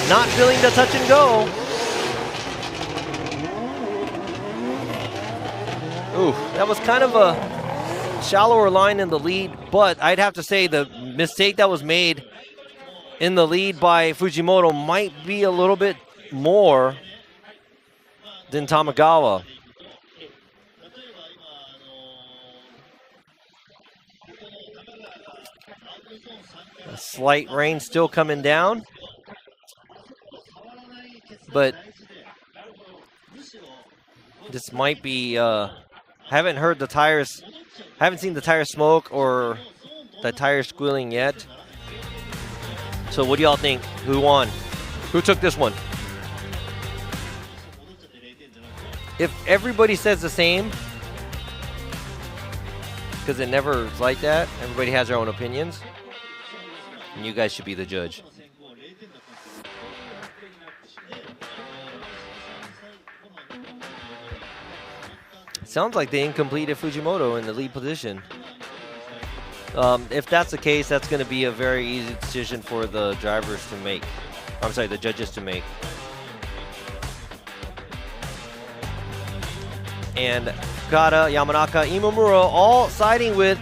Not feeling the touch and go. Ooh, that was kind of a shallower line in the lead, but I'd have to say the mistake that was made in the lead by Fujimoto might be a little bit more than Tamagawa. A slight rain still coming down, but this might be, haven't heard the tires, haven't seen the tires smoke or the tires squealing yet. So what do y'all think? Who won? Who took this one? If everybody says the same, because it never is like that, everybody has their own opinions, and you guys should be the judge. Sounds like they incompleted Fujimoto in the lead position. If that's the case, that's going to be a very easy decision for the drivers to make. I'm sorry, the judges to make. And Fukada, Yamanaka, Imamura all siding with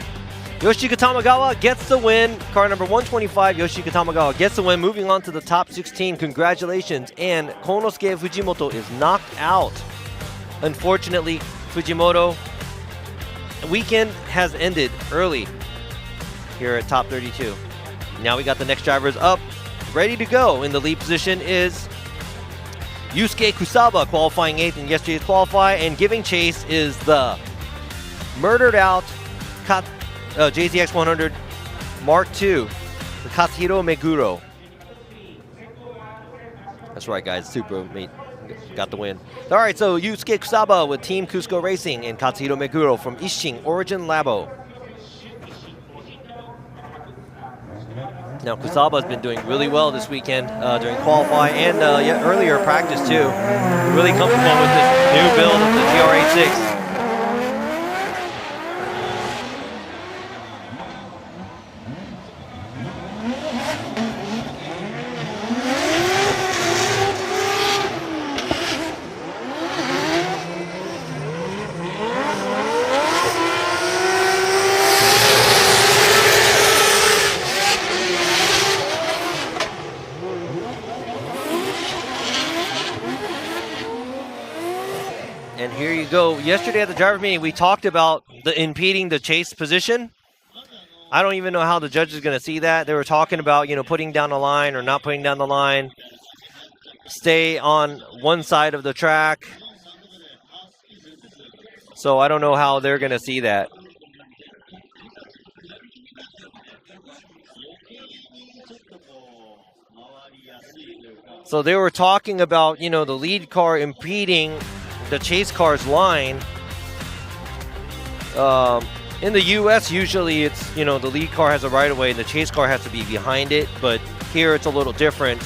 Yoshika Tamagawa gets the win. Car number 125, Yoshika Tamagawa gets the win, moving on to the top 16. Congratulations. And Konosuke Fujimoto is knocked out. Unfortunately, Fujimoto, weekend has ended early here at top 32. Now we got the next drivers up, ready to go. In the lead position is Yusuke Kusaba, qualifying 8th in yesterday's qualify, and giving chase is the murdered out JZX 100 Mark II, the Katsuhiro Meguro. That's right, guys. Super mate got the win. All right, so Yusuke Kusaba with Team Cusco Racing and Katsuhiro Meguro from Isshin Origin Labo. Now, Kusaba has been doing really well this weekend during qualify and earlier practice too. Really comfortable with this new build of the GR86. And here you go. Yesterday at the driver meeting, we talked about the impeding the chase position. I don't even know how the judge is going to see that. They were talking about, you know, putting down the line or not putting down the line. Stay on one side of the track. So I don't know how they're going to see that. So they were talking about, you know, the lead car impeding the chase car's line. In the US, usually it's, you know, the lead car has a right of way and the chase car has to be behind it, but here it's a little different.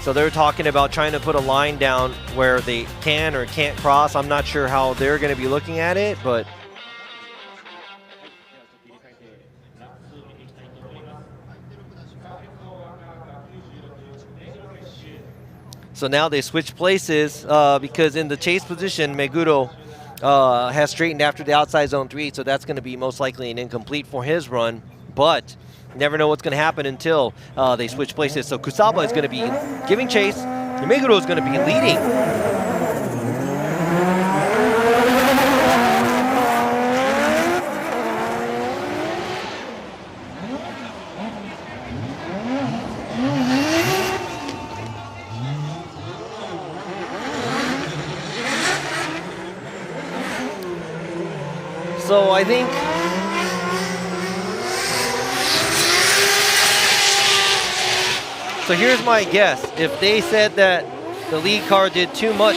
So they're talking about trying to put a line down where they can or can't cross. I'm not sure how they're going to be looking at it, but so now they switch places because in the chase position, Meguro has straightened after the outside zone 3, so that's going to be most likely an incomplete for his run. But never know what's going to happen until they switch places. So Kusaba is going to be giving chase, and Meguro is going to be leading. So I think so here's my guess. If they said that the lead car did too much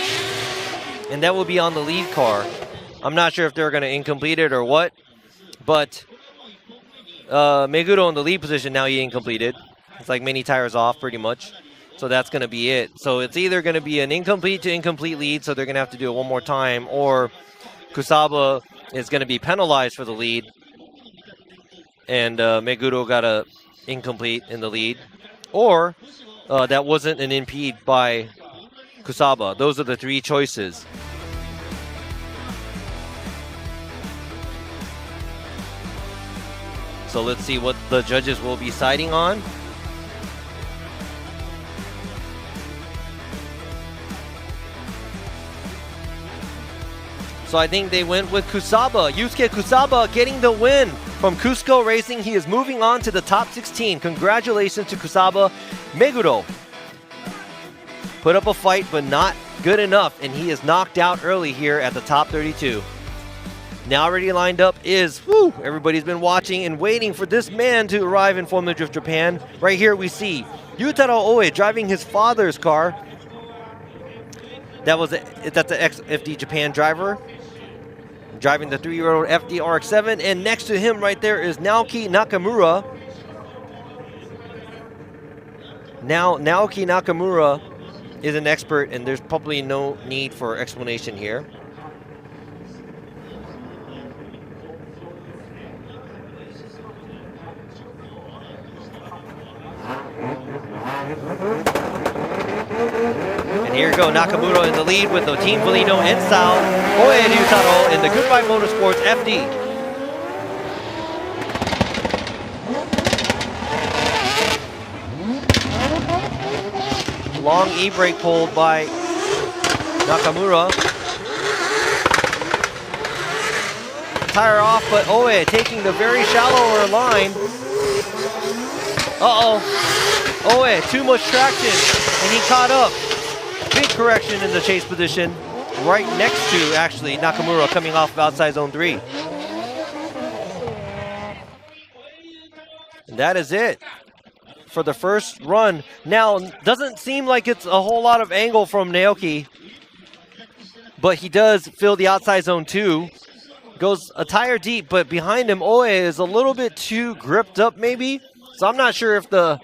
and that will be on the lead car, I'm not sure if they're going to incomplete it or what, but Meguro in the lead position, now he incompleted. It's like mini tires off pretty much. So that's going to be it. So it's either going to be an incomplete to incomplete lead, so they're going to have to do it one more time, or Kusaba is going to be penalized for the lead, and Meguro got a incomplete in the lead, or that wasn't an impede by Kusaba. Those are the three choices. So let's see what the judges will be siding on. So I think they went with Kusaba. Yusuke Kusaba getting the win from Cusco Racing. He is moving on to the top 16. Congratulations to Kusaba. Meguro put up a fight, but not good enough, and he is knocked out early here at the top 32. Now already lined up is, everybody's been watching and waiting for this man to arrive in Formula Drift Japan. Right here we see Yutaro Oe driving his father's car. That's the ex-FD Japan driver, driving the 3-year-old FD RX-7, and next to him right there is Naoki Nakamura. Now, Naoki Nakamura is an expert, and there's probably no need for explanation here. And here you go, Nakamura in the lead with the Team Valino and Sao. Oe and Yutaro in the Goodbye Motorsports FD. Long e-brake pulled by Nakamura. Tire off, but Oe taking the very shallower line. Oe, too much traction, and he caught up. Big correction in the chase position, right next to, actually, Nakamura coming off of outside zone 3. And that is it for the first run. Now, doesn't seem like it's a whole lot of angle from Naoki, but he does fill the outside zone 2. Goes a tire deep, but behind him, Oe is a little bit too gripped up maybe. So I'm not sure if the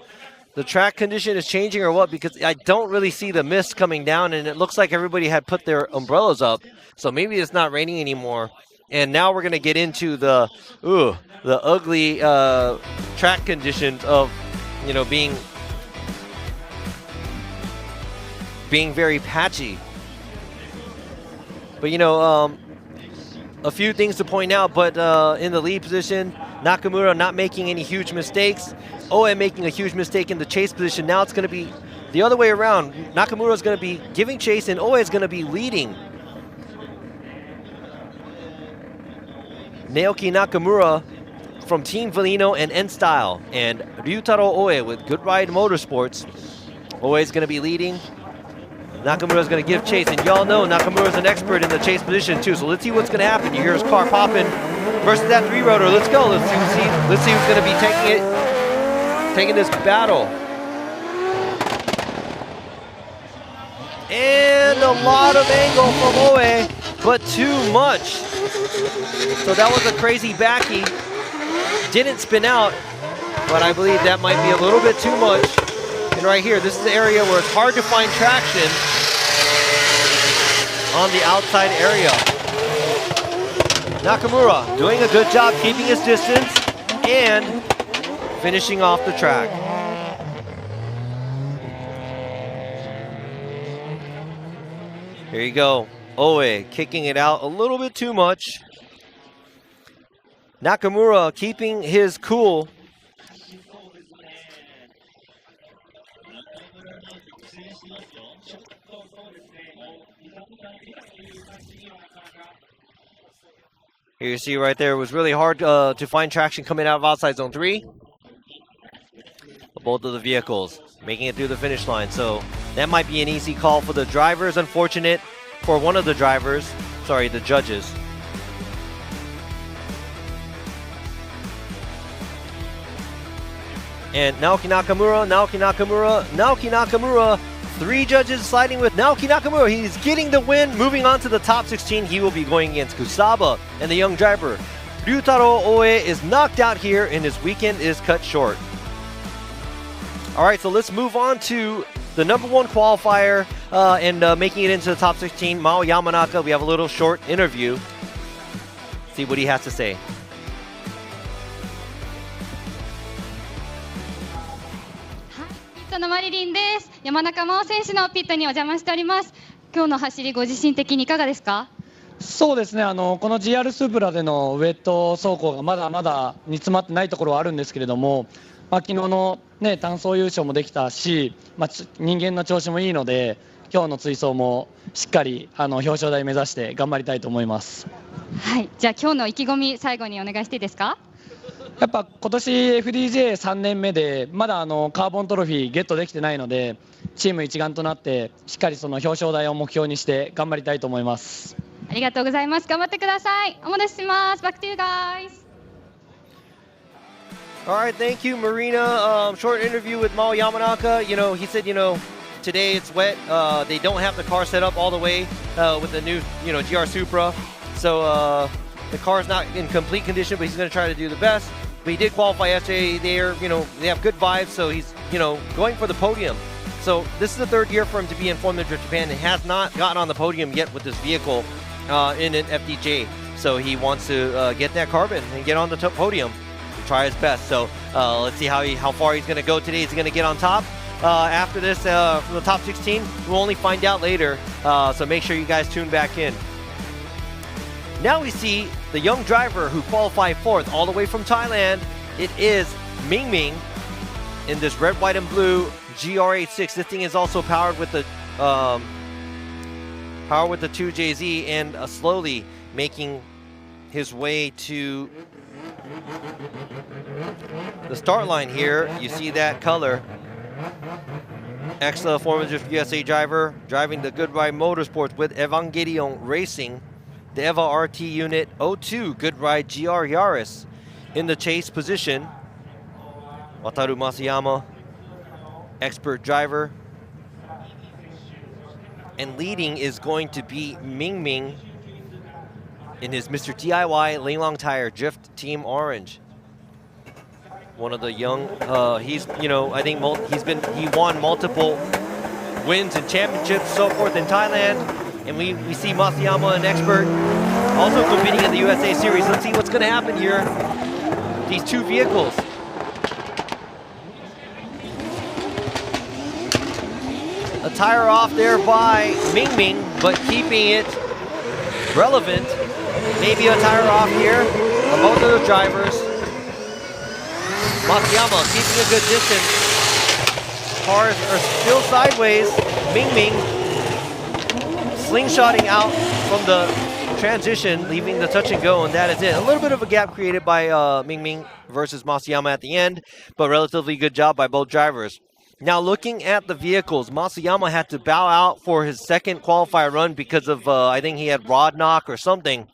track condition is changing or what, because I don't really see the mist coming down, and it looks like everybody had put their umbrellas up. So maybe it's not raining anymore. And now we're going to get into the ugly track conditions of, you know, being very patchy. But, you know, a few things to point out, but in the lead position, Nakamura not making any huge mistakes. Oe making a huge mistake in the chase position. Now it's going to be the other way around. Nakamura is going to be giving chase, and Oe is going to be leading. Naoki Nakamura from Team Valino and N-Style, and Ryutaro Oe with Good Ride Motorsports. Oe is going to be leading. Nakamura is going to give chase, and y'all know Nakamura is an expert in the chase position too. So let's see what's going to happen. You hear his car popping versus that 3-rotor. Let's go. Let's see who's going to be taking this battle. And a lot of angle from Oe, but too much. So that was a crazy backy. Didn't spin out, but I believe that might be a little bit too much. And right here, this is the area where it's hard to find traction on the outside area. Nakamura doing a good job keeping his distance and finishing off the track. Here you go. Oe kicking it out a little bit too much. Nakamura keeping his cool. Here you see right there, it was really hard to find traction coming out of outside zone 3. Both of the vehicles making it through the finish line. So that might be an easy call for the drivers. Unfortunate for one of the drivers. Sorry, the judges. And Naoki Nakamura. 3 judges sliding with Naoki Nakamura. He's getting the win, moving on to the top 16. He will be going against Kusaba and the young driver. Ryutaro Oe is knocked out here and his weekend is cut short. All right, so let's move on to the number 1 qualifier and making it into the top 16, Mao Yamanaka. We have a little short interview. See what he has to say. Hi, のマリリンです。山中真央選手のピットにお邪魔しております。今日の走りご自身的にいかがですか？そうですね、この GR スープラでのウェット走行がまだまだ煮詰まってないところはあるんですけれども、昨日の、単走優勝もできたし、人間の調子もいいので、今日の追走もしっかり表彰台目指して頑張りたいと思います。はい、じゃあ今日の意気込み最後にお願いしていいですか？やっぱ今年 FDJ3 年目でまだカーボントロフィーゲットできてないので、チーム一丸となってしっかりその表彰台を目標にして頑張りたいと思います。ありがとうございます。頑張ってください。お戻しします。Back to you guys. All right, thank you, Marina. Short interview with Mao Yamanaka. You know, he said, today it's wet. They don't have the car set up all the way with the new, GR Supra. So the car's not in complete condition, but he's going to try to do the best. But he did qualify yesterday. They have good vibes, so he's, going for the podium. So this is the 3rd year for him to be in Formula Drift Japan and has not gotten on the podium yet with this vehicle in an FDJ. So he wants to get that carbon and get on the podium. Try his best. So let's see how far he's going to go today. Is he going to get on top after this from the top 16? We'll only find out later. So make sure you guys tune back in. Now we see the young driver who qualified 4th all the way from Thailand. It is Ming Ming in this red, white, and blue GR86. This thing is also powered with the 2JZ and slowly making his way to the start line here. You see that color. Excellent Formula Drift USA driver driving the Goodride Motorsports with Evangelion Racing. The EVA RT Unit 02 Goodride GR Yaris in the chase position. Wataru Masayama, expert driver. And leading is going to be Ming Ming in his Mr. DIY Linglong Tire Drift Team Orange. One of the young, he's, I think he won multiple wins and championships, so forth in Thailand. And we see Masayama, an expert, also competing in the USA Series. Let's see what's going to happen here. These 2 vehicles. A tire off there by Ming Ming, but keeping it relevant. Maybe a tire off here of both of the drivers. Masayama keeping a good distance. Cars are still sideways. Ming Ming slingshotting out from the transition, leaving the touch and go, and that is it. A little bit of a gap created by Ming Ming versus Masayama at the end, but relatively good job by both drivers. Now looking at the vehicles, Masayama had to bow out for his 2nd qualifier run because of, I think he had rod knock or something.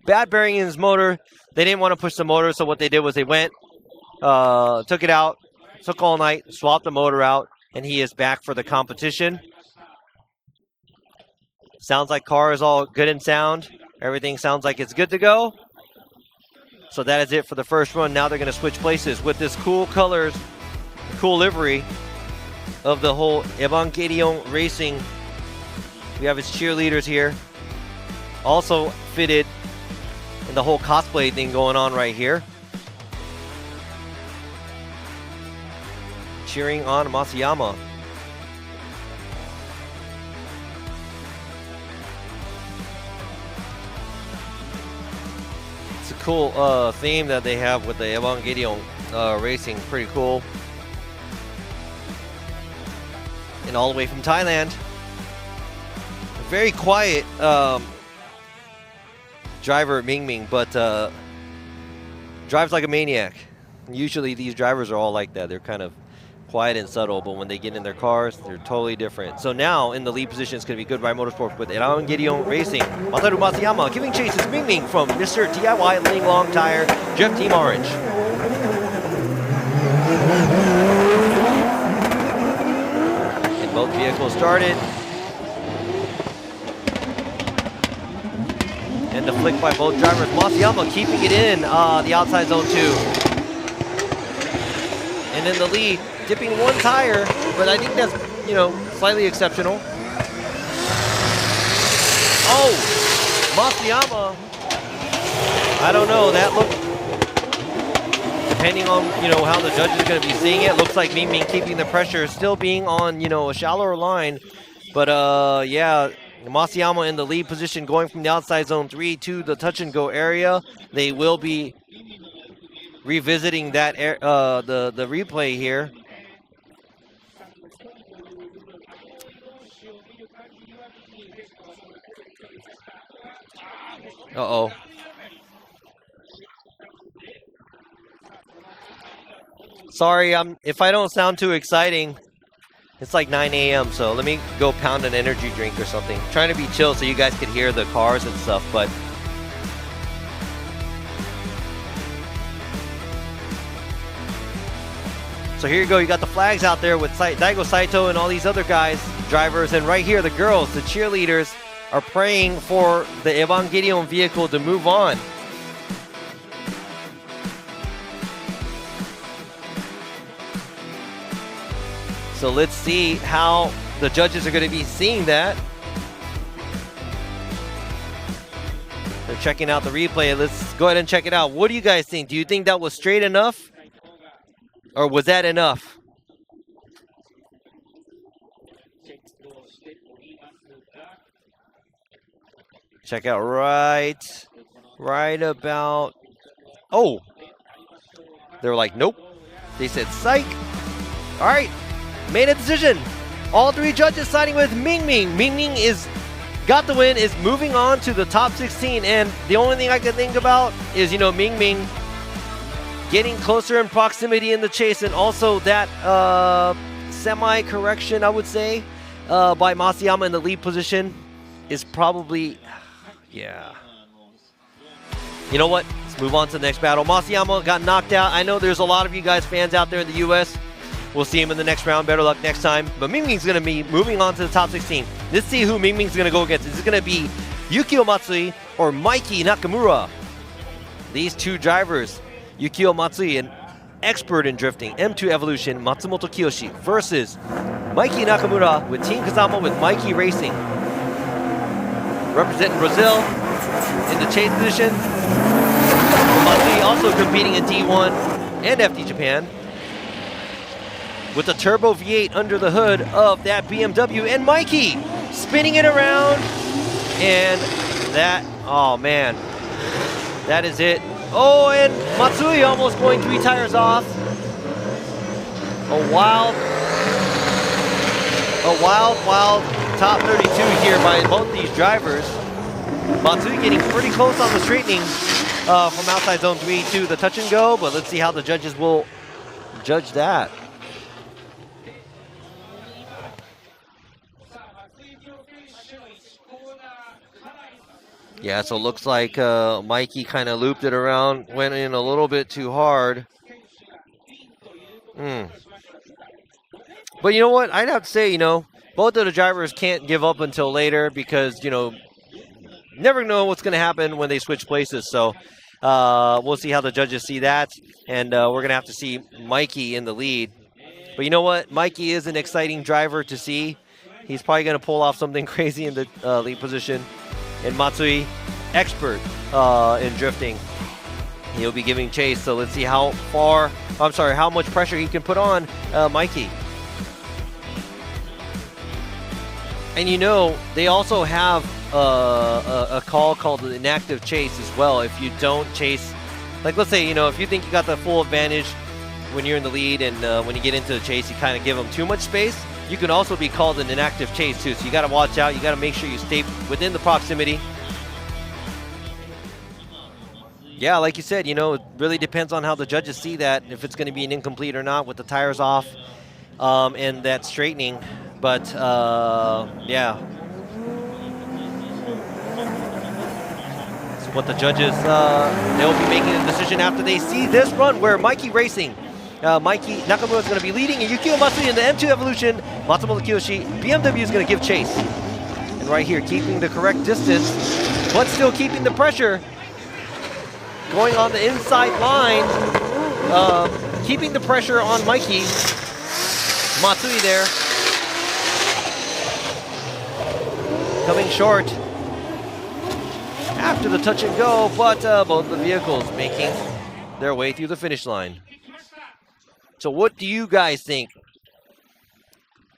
Bad bearing in his motor. They didn't want to push the motor, so what they did was they went, took it out, took all night, swapped the motor out, and he is back for the competition. Sounds like car is all good and sound. Everything sounds like it's good to go. So that is it for the first run. Now they're going to switch places with this cool colors, cool livery of the whole Evangelion Racing. We have its cheerleaders here. Also fitted in the whole cosplay thing going on right here. Cheering on Masayama. It's a cool theme that they have with the Evangelion Racing. Pretty cool. And all the way from Thailand. Very quiet driver Ming Ming, but drives like a maniac. Usually these drivers are all like that. They're kind of quiet and subtle, but when they get in their cars, they're totally different. So now in the lead position, it's going to be Goodbye Motorsports with Evangelion Racing. Wataru Matsuyama giving chase is Ming Ming from Mr. DIY Ling Long Tire, Jeff Team Orange. And both vehicles started. And the flick by both drivers. Masayama keeping it in the outside zone 2. And in the lead, dipping one tire, but I think that's, you know, slightly exceptional. Oh, Masayama. I don't know, that looked, depending on, you know, how the judge is going to be seeing it, looks like Ming Ming keeping the pressure, still being on, you know, a shallower line. But, yeah, Masayama in the lead position going from the outside zone 3 to the touch and go area. They will be revisiting that the replay here. Uh-oh. Sorry, if I don't sound too exciting, it's like 9 a.m., so let me go pound an energy drink or something. I'm trying to be chill so you guys could hear the cars and stuff, but so here you go, you got the flags out there with Daigo Saito and all these other guys, drivers, and right here, the girls, the cheerleaders, are praying for the Evangelion vehicle to move on. So let's see how the judges are going to be seeing that. They're checking out the replay. Let's go ahead and check it out. What do you guys think? Do you think that was straight enough? Or was that enough? Check out right about, oh, they were like, nope. They said, psych. All right, made a decision. All three judges siding with Ming Ming. Ming Ming got the win, is moving on to the top 16. And the only thing I can think about is, you know, Ming Ming getting closer in proximity in the chase, and also that semi-correction, I would say, by Masayama in the lead position is probably, yeah. You know what? Let's move on to the next battle. Masayama got knocked out. I know there's a lot of you guys fans out there in the U.S. We'll see him in the next round. Better luck next time. But Ming Ming's going to be moving on to the top 16. Let's see who Ming Ming's going to go against. Is it going to be Yukio Matsui or Mikey Nakamura? These two drivers, Yukio Matsui, an expert in drifting, M2 Evolution, Matsumoto Kiyoshi, versus Mikey Nakamura with Team Kazama with Mikey Racing. Representing Brazil in the chase position. Matsui also competing in D1 and FD Japan with the turbo V8 under the hood of that BMW. And Mikey spinning it around. And that, oh man, that is it. Oh, and Matsui almost going 3 tires off. A wild top 32 here by both these drivers. Matsui getting pretty close on the straightening from outside zone 3 to the touch and go, but let's see how the judges will judge that. Yeah, so it looks like Mikey kind of looped it around, went in a little bit too hard. But you know what? I'd have to say, you know, both of the drivers can't give up until later because, you know, never know what's going to happen when they switch places. So we'll see how the judges see that. And we're going to have to see Mikey in the lead. But you know what? Mikey is an exciting driver to see. He's probably going to pull off something crazy in the lead position. And Matsui, expert in drifting. He'll be giving chase. So let's see how much pressure he can put on Mikey. And you know, they also have a call called an inactive chase as well. If you don't chase, like let's say, you know, if you think you got the full advantage when you're in the lead and when you get into the chase, you kind of give them too much space, you can also be called an inactive chase too. So you got to watch out. You got to make sure you stay within the proximity. Yeah, like you said, you know, it really depends on how the judges see that, if it's going to be an incomplete or not with the tires off and that straightening. But, yeah. It's what the judges, they'll be making a decision after they see this run where Mikey Racing, Mikey Nakamura is going to be leading, and Yukio Matsui in the M2 Evolution. Matsumoto Kiyoshi, BMW is going to give chase. And right here, keeping the correct distance, but still keeping the pressure. Going on the inside line, keeping the pressure on Mikey. Matsui there. Coming short after the touch and go, but both the vehicles making their way through the finish line. So what do you guys think?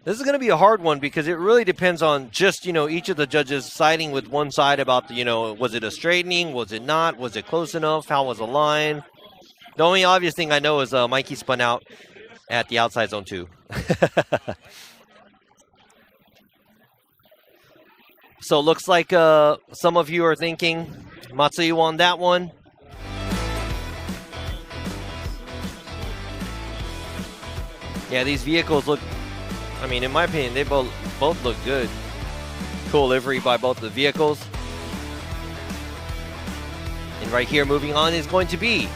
This is going to be a hard one because it really depends on just, you know, each of the judges siding with one side about, the, you know, was it a straightening? Was it not? Was it close enough? How was the line? The only obvious thing I know is Mikey spun out at the outside zone 2. So it looks like some of you are thinking Matsui won that one. Yeah, these vehicles look, I mean, in my opinion, they both look good. Cool livery by both of the vehicles. And right here, moving on, is going to be,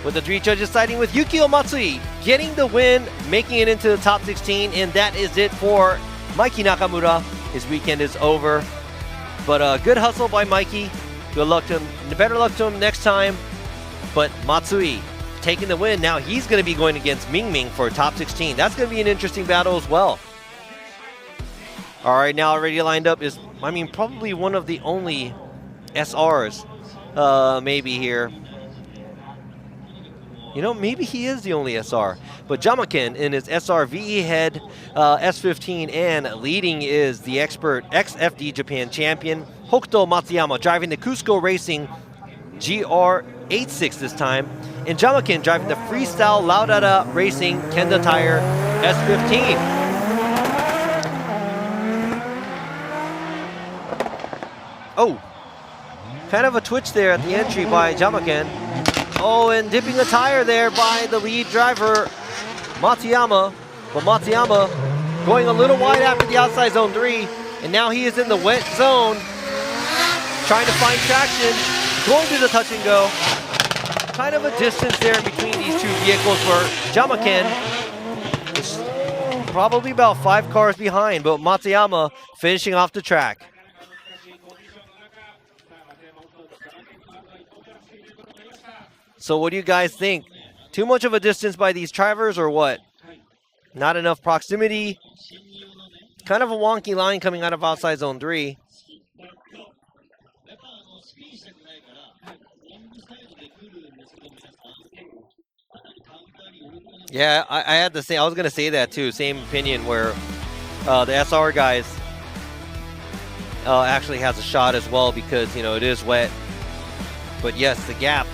with the 3 judges siding with Yukio Matsui, getting the win, making it into the top 16, and that is it for Mikey Nakamura. His weekend is over. But good hustle by Mikey. Good luck to him. Better luck to him next time. But Matsui taking the win. Now he's going to be going against Ming Ming for top 16. That's going to be an interesting battle as well. All right, now already lined up is, I mean, probably one of the only SRs maybe here. You know, maybe he is the only SR. But Jamaken in his SR VE head S15, and leading is the expert ex-FD Japan champion Hokuto Matsuyama, driving the Cusco Racing GR86 this time. And Jamaken driving the freestyle Laudada Racing Kenda Tire S15. Oh, kind of a twitch there at the entry by Jamaken. Oh, and dipping a tire there by the lead driver, Matsuyama. But Matsuyama going a little wide after the outside zone 3. And now he is in the wet zone, trying to find traction, going to the touch and go. Kind of a distance there in between these two vehicles where Jamaken is probably about 5 cars behind, but Matsuyama finishing off the track. So what do you guys think? Too much of a distance by these drivers or what? Not enough proximity. Kind of a wonky line coming out of outside zone 3. Yeah, I had to say, I was going to say that too. Same opinion where the SR guys actually has a shot as well because, you know, it is wet. But yes, the gap.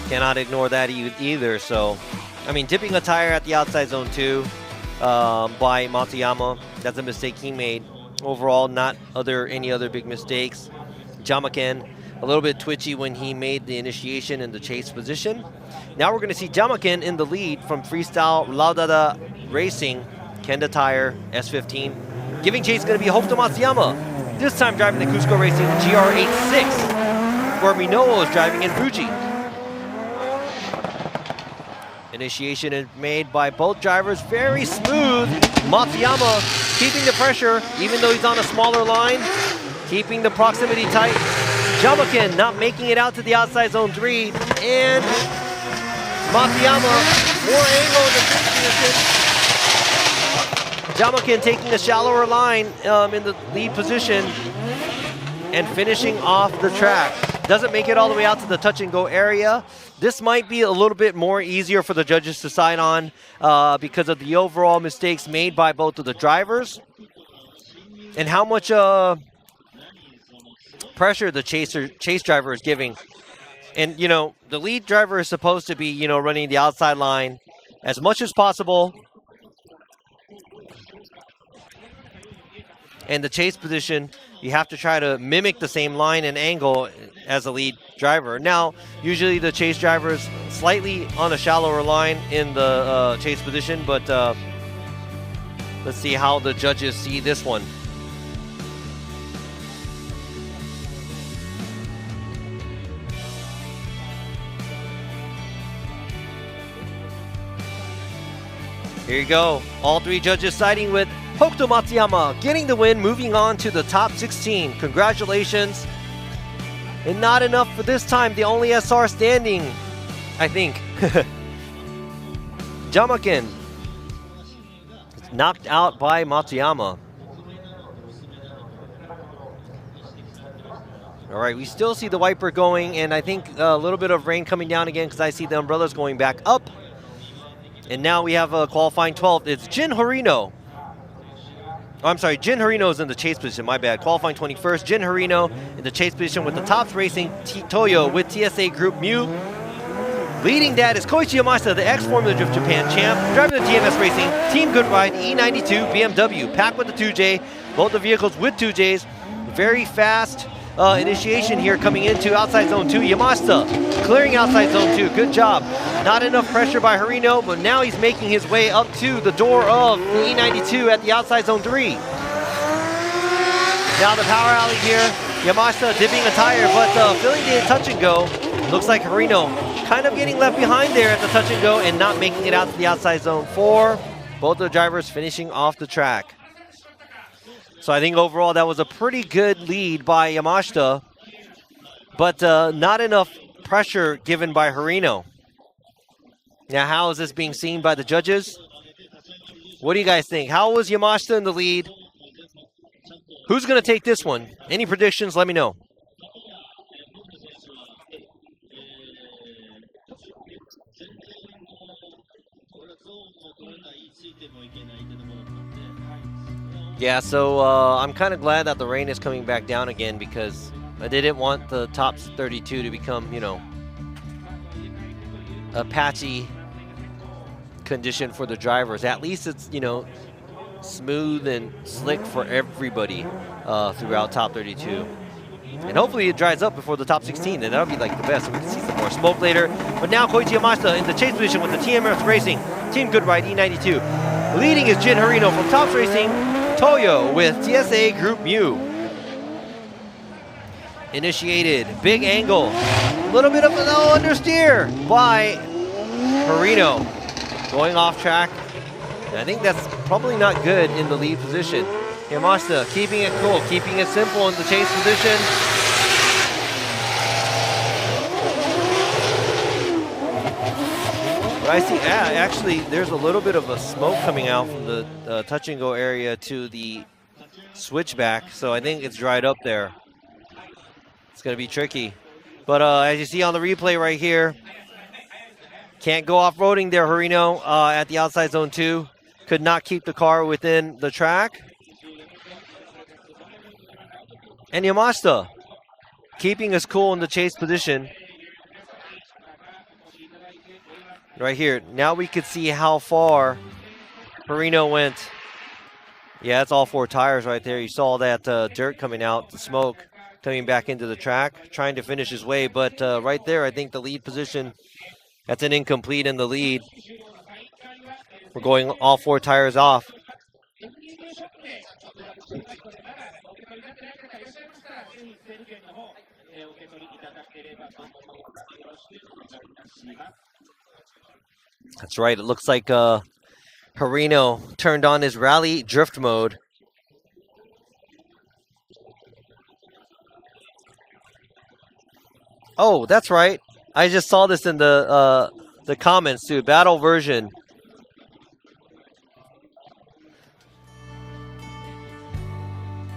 Cannot ignore that either. So, I mean, dipping a tire at the outside zone 2 by Matsuyama. That's a mistake he made. Overall, not any other big mistakes. Jamaken, a little bit twitchy when he made the initiation in the chase position. Now we're going to see Jamaken in the lead from freestyle Laudada Racing, Kenda Tire S15. Giving chase is going to be Hokuto Matsuyama. This time driving the Cusco Racing GR86, where Minoa is driving in Fuji. Initiation is made by both drivers, very smooth. Matsuyama keeping the pressure, even though he's on a smaller line, keeping the proximity tight. Jamakin not making it out to the outside zone 3, and Matsuyama, more angle in the position. Jamakin taking a shallower line in the lead position and finishing off the track. Doesn't make it all the way out to the touch and go area. This might be a little bit more easier for the judges to decide on because of the overall mistakes made by both of the drivers and how much pressure the chase driver is giving. And, you know, the lead driver is supposed to be, you know, running the outside line as much as possible. And the chase position, you have to try to mimic the same line and angle as a lead driver. Now, usually the chase driver is slightly on a shallower line in the chase position, but let's see how the judges see this one. Here you go. All three judges siding with Hokuto Matsuyama, getting the win, moving on to the top 16. Congratulations. And not enough for this time, the only SR standing, I think. Jamakin knocked out by Matsuyama. All right, we still see the wiper going, and I think a little bit of rain coming down again because I see the umbrellas going back up. And now we have a qualifying 12th. It's Jin Horino. Oh, I'm sorry, Jin Horino is in the chase position, my bad. Qualifying 21st, Jin Horino in the chase position with the Tops Racing Toyo with TSA Group Mu. Leading that is Koichi Yamashita, the ex-Formula Drift Japan champ. Driving the TMS Racing, Team Good Ride, E92 BMW. Packed with the 2J, both the vehicles with 2Js. Very fast initiation here coming into outside zone 2. Yamashita clearing outside zone 2, good job. Not enough pressure by Horino, but now he's making his way up to the door of the E92 at the outside zone 3. Now the power alley here, Yamashita dipping a tire, but filling the touch and go. Looks like Horino kind of getting left behind there at the touch and go and not making it out to the outside zone 4. Both the drivers finishing off the track. So I think overall that was a pretty good lead by Yamashita, but not enough pressure given by Horino. Now, how is this being seen by the judges? What do you guys think? How was Yamashita in the lead? Who's going to take this one? Any predictions? Let me know. Yeah, so I'm kind of glad that the rain is coming back down again because I didn't want the top 32 to become, you know, a patchy condition for the drivers. At least it's, you know, smooth and slick for everybody throughout top 32. And hopefully it dries up before the top 16, and that'll be like the best, so we can see some more smoke later. But now Koichi Yamashita in the chase position with the TMS Racing, Team Good Ride E92. Leading is Jin Horino from Tops Racing Toyo with TSA Group Mu. Initiated, big angle, a little bit of an understeer by Horino. Going off track, and I think that's probably not good in the lead position. Yamashita keeping it cool, keeping it simple in the chase position. But I see, actually, there's a little bit of a smoke coming out from the touch and go area to the switchback, so I think it's dried up there. It's going to be tricky. But as you see on the replay right here, can't go off-roading there, Horino, at the outside zone 2. Could not keep the car within the track. And Yamashita keeping us cool in the chase position. Right here. Now we could see how far Horino went. Yeah, that's all 4 tires right there. You saw that dirt coming out, the smoke coming back into the track, trying to finish his way. But right there, I think the lead position, that's an incomplete in the lead. We're going all 4 tires off. That's right. It looks like Harino turned on his rally drift mode. Oh, that's right. I just saw this in the comments too. Battle version.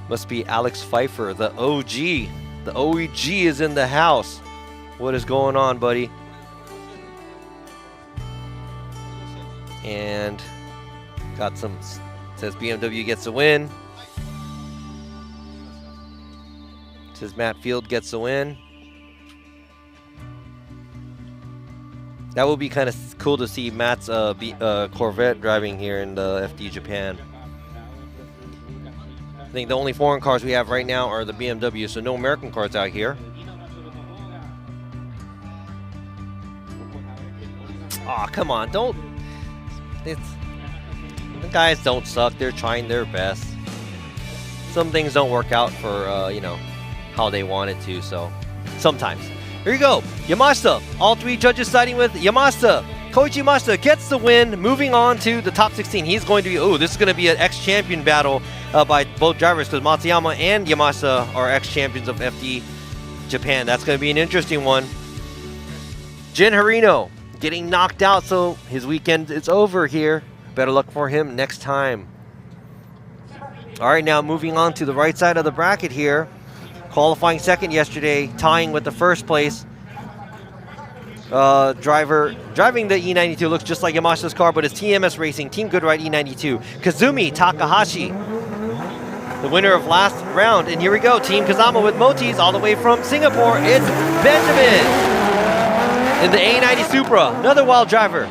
Must be Alex Pfeiffer, the OG. The OEG is in the house. What is going on, buddy? And got some, says BMW gets the win. Says Matt Field gets the win. That would be kind of cool to see Matt's Corvette driving here in the FD Japan. I think the only foreign cars we have right now are the BMW, so no American cars out here. Aw, come on, don't. The guys don't suck. They're trying their best. Some things don't work out for, you know, how they want it to, so sometimes. Here you go. Yamashita. All three judges siding with Yamashita. Koichi Yamashita gets the win, moving on to the top 16. He's going to be, oh, this is going to be an ex-champion battle by both drivers because Matsuyama and Yamashita are ex-champions of FD Japan. That's going to be an interesting one. Jin Harino getting knocked out, so his weekend is over here. Better luck for him next time. All right, now moving on to the right side of the bracket here. Qualifying second yesterday, tying with the first place. Driver driving the E92 looks just like Yamashita's car, but it's TMS Racing, Team Good Ride E92. Kazumi Takahashi, the winner of last round. And here we go, Team Kazama with Motis all the way from Singapore. It's Benjamin in the A90 Supra, another wild driver.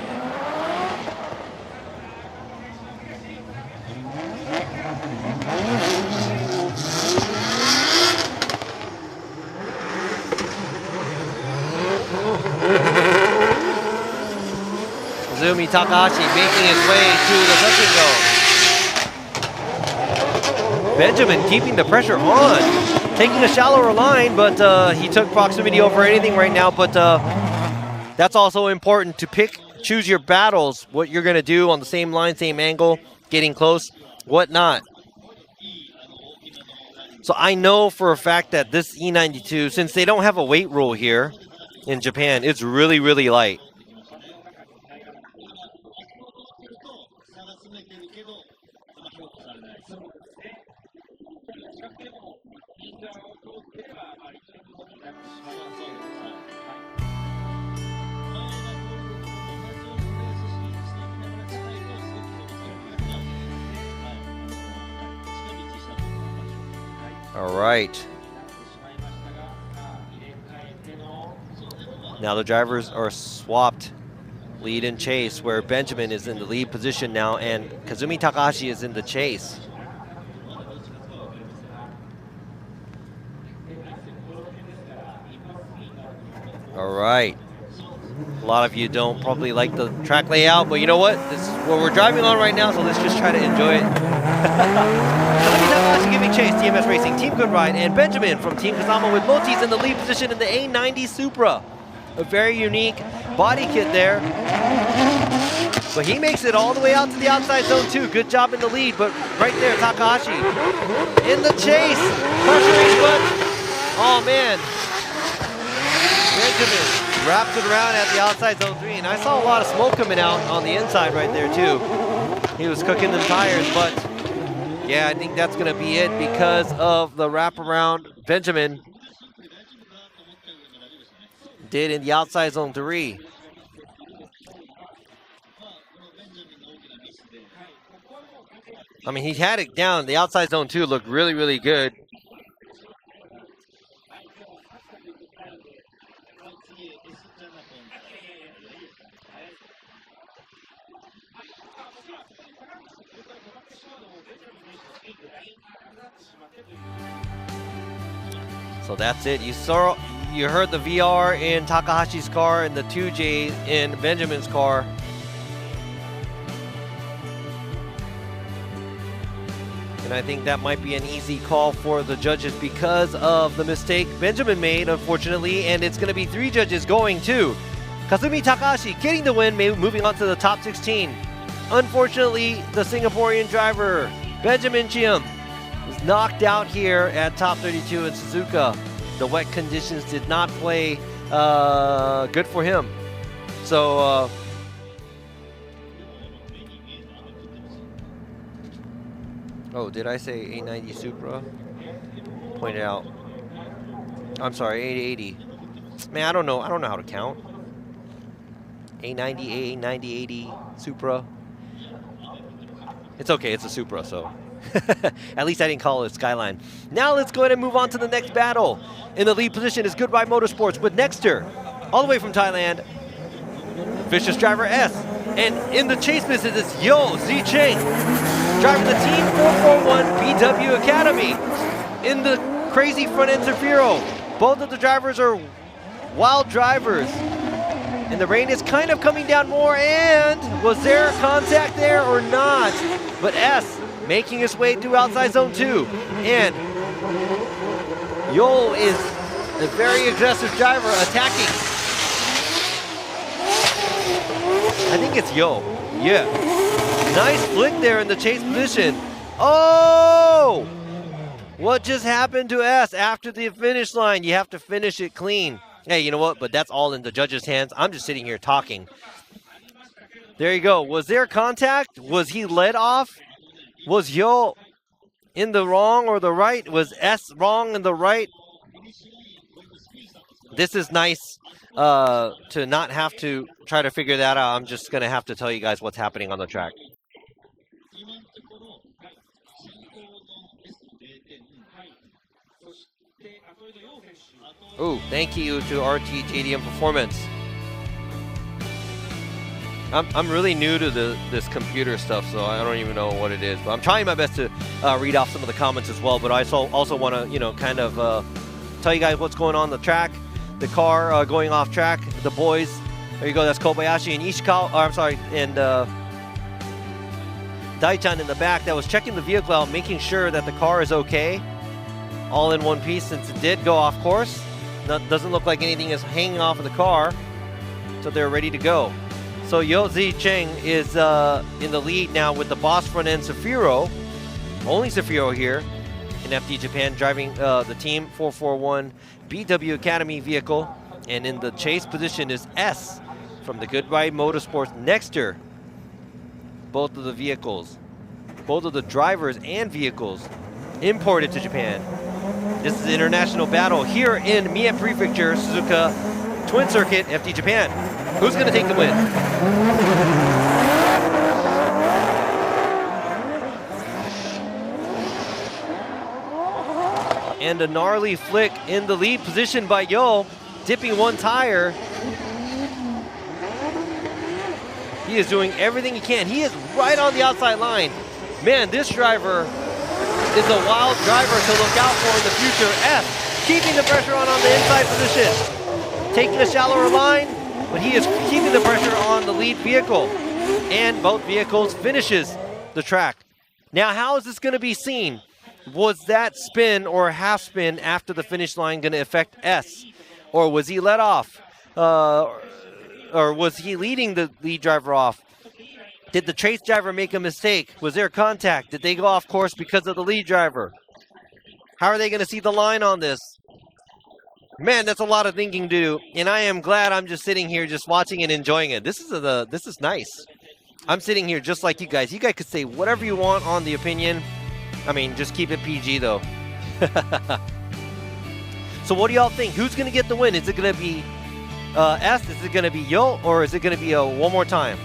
Kazumi Takahashi making his way to the touch and go. Benjamin keeping the pressure on, taking a shallower line, but he took proximity over anything right now. But that's also important to choose your battles, what you're going to do on the same line, same angle, getting close, whatnot. So I know for a fact that this E92, since they don't have a weight rule here in Japan, it's really, really light. All right. Now the drivers are swapped, lead and chase, where Benjamin is in the lead position now and Kazumi Takahashi is in the chase. All right. A lot of you don't probably like the track layout, but you know what? This is what we're driving on right now, so let's just try to enjoy it. Kazumi Takahashi giving chase, TMS Racing, Team Good Ride, and Benjamin from Team Kazama with Motis in the lead position in the A90 Supra. A very unique body kit there. But he makes it all the way out to the outside zone too. Good job in the lead, but right there, Takahashi in the chase. Pressuring, but oh man. Benjamin wraps it around at the outside zone 3, and I saw a lot of smoke coming out on the inside right there too. He was cooking them tires, but yeah, I think that's gonna be it because of the wraparound Benjamin did in the outside zone 3. I mean, he had it down. The outside zone 2 looked really, really good. So that's it. You heard the VR in Takahashi's car and the 2J in Benjamin's car. And I think that might be an easy call for the judges because of the mistake Benjamin made, unfortunately. And it's going to be 3 judges going to Kazumi Takahashi getting the win, moving on to the top 16. Unfortunately, the Singaporean driver, Benjamin Chiam, was knocked out here at top 32 in Suzuka. The wet conditions did not play good for him. So, oh, did I say 890 Supra? Pointed out. I'm sorry, 880. Man, I don't know how to count. 890, 890, 80 Supra. It's okay, it's a Supra, so. At least I didn't call it a Skyline. Now let's go ahead and move on to the next battle. In the lead position is Goodbye Motorsports with Nexter, all the way from Thailand. Vicious driver S. And in the chase business is Yo Zicheng, driving the Team 441 BW Academy. In the crazy front end Zafiro. Both of the drivers are wild drivers. And the rain is kind of coming down more, and was there contact there or not? But S making his way through outside zone 2. And Yo is a very aggressive driver attacking. I think it's Yo. Yeah. Nice flick there in the chase position. Oh! What just happened to S after the finish line? You have to finish it clean. Hey, you know what? But that's all in the judges' hands. I'm just sitting here talking. There you go. Was there contact? Was he led off? Was Yo in the wrong or the right? Was S wrong in the right? This is nice to not have to try to figure that out. I'm just going to have to tell you guys what's happening on the track. Oh, thank you to RTTDM Performance. I'm really new to this computer stuff, so I don't even know what it is. But I'm trying my best to read off some of the comments as well. But I also want to, kind of tell you guys what's going on the track. The car going off track. The boys. There you go. That's Kobayashi and Ishikawa. I'm sorry, and Daichan in the back that was checking the vehicle out, making sure that the car is okay. All in one piece since it did go off course. Doesn't look like anything is hanging off of the car, so they're ready to go. So Yo Zicheng is in the lead now with the boss front end Zafiro. Only Zafiro here in FD Japan, driving the Team 441 BW Academy vehicle. And in the chase position is S from the Goodbye Motorsports Nexter. Both of the vehicles, both of the drivers and vehicles imported to Japan. This is an international battle here in Mie Prefecture, Suzuka Twin Circuit, FD Japan. Who's going to take the win? And a gnarly flick in the lead position by Yo, dipping one tire. He is doing everything he can. He is right on the outside line. Man, this driver is a wild driver to look out for in the future. F, keeping the pressure on the inside position. Taking a shallower line, but he is keeping the pressure on the lead vehicle. And both vehicles finishes the track. Now, how is this going to be seen? Was that spin or half spin after the finish line going to affect S? Or was he let off? Or was he leading the lead driver off? Did the chase driver make a mistake? Was there contact? Did they go off course because of the lead driver? How are they going to see the line on this? Man, that's a lot of thinking to do, and I am glad I'm just sitting here just watching and enjoying it. This is nice. I'm sitting here just like you guys. You guys could say whatever you want on the opinion. I mean, just keep it PG though. So what do y'all think? Who's going to get the win? Is it going to be S? Is it going to be Yo? Or is it going to be one more time?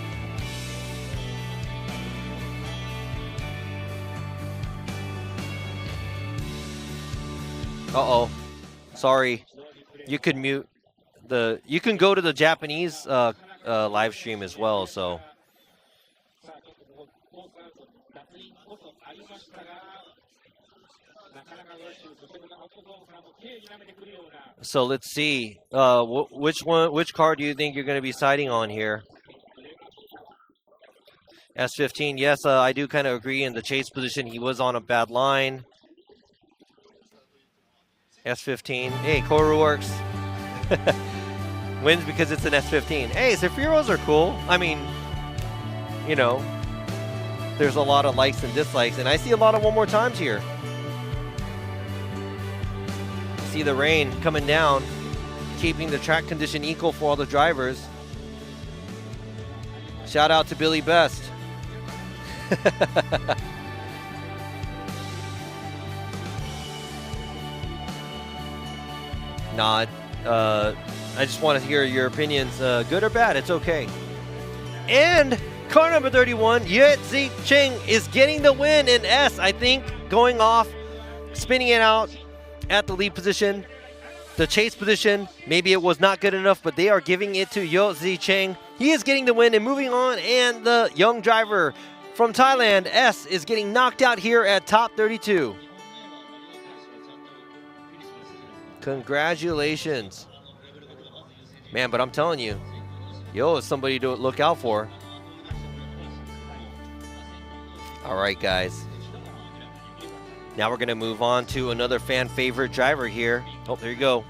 Uh-oh. Sorry. You can mute the... You can go to the Japanese live stream as well, so... So let's see. Which car do you think you're going to be siding on here? S15. Yes, I do kind of agree. In the chase position, he was on a bad line. S15. Hey, Koru works. Wins because it's an S15. Hey, Sephiros are cool. I mean, you know, there's a lot of likes and dislikes, and I see a lot of one more times here. See the rain coming down, keeping the track condition equal for all the drivers. Shout out to Billy Best. Nod. I just want to hear your opinions, good or bad, it's okay. And car number 31, Yue-Zi Cheng, is getting the win in S, I think, going off, spinning it out at the lead position. The chase position, maybe it was not good enough, but they are giving it to Yue-Zi Cheng. He is getting the win and moving on, and the young driver from Thailand, S, is getting knocked out here at top 32. Congratulations. Man, but I'm telling you, Yo is somebody to look out for. All right, guys. Now we're going to move on to another fan favorite driver here. Oh, there you go.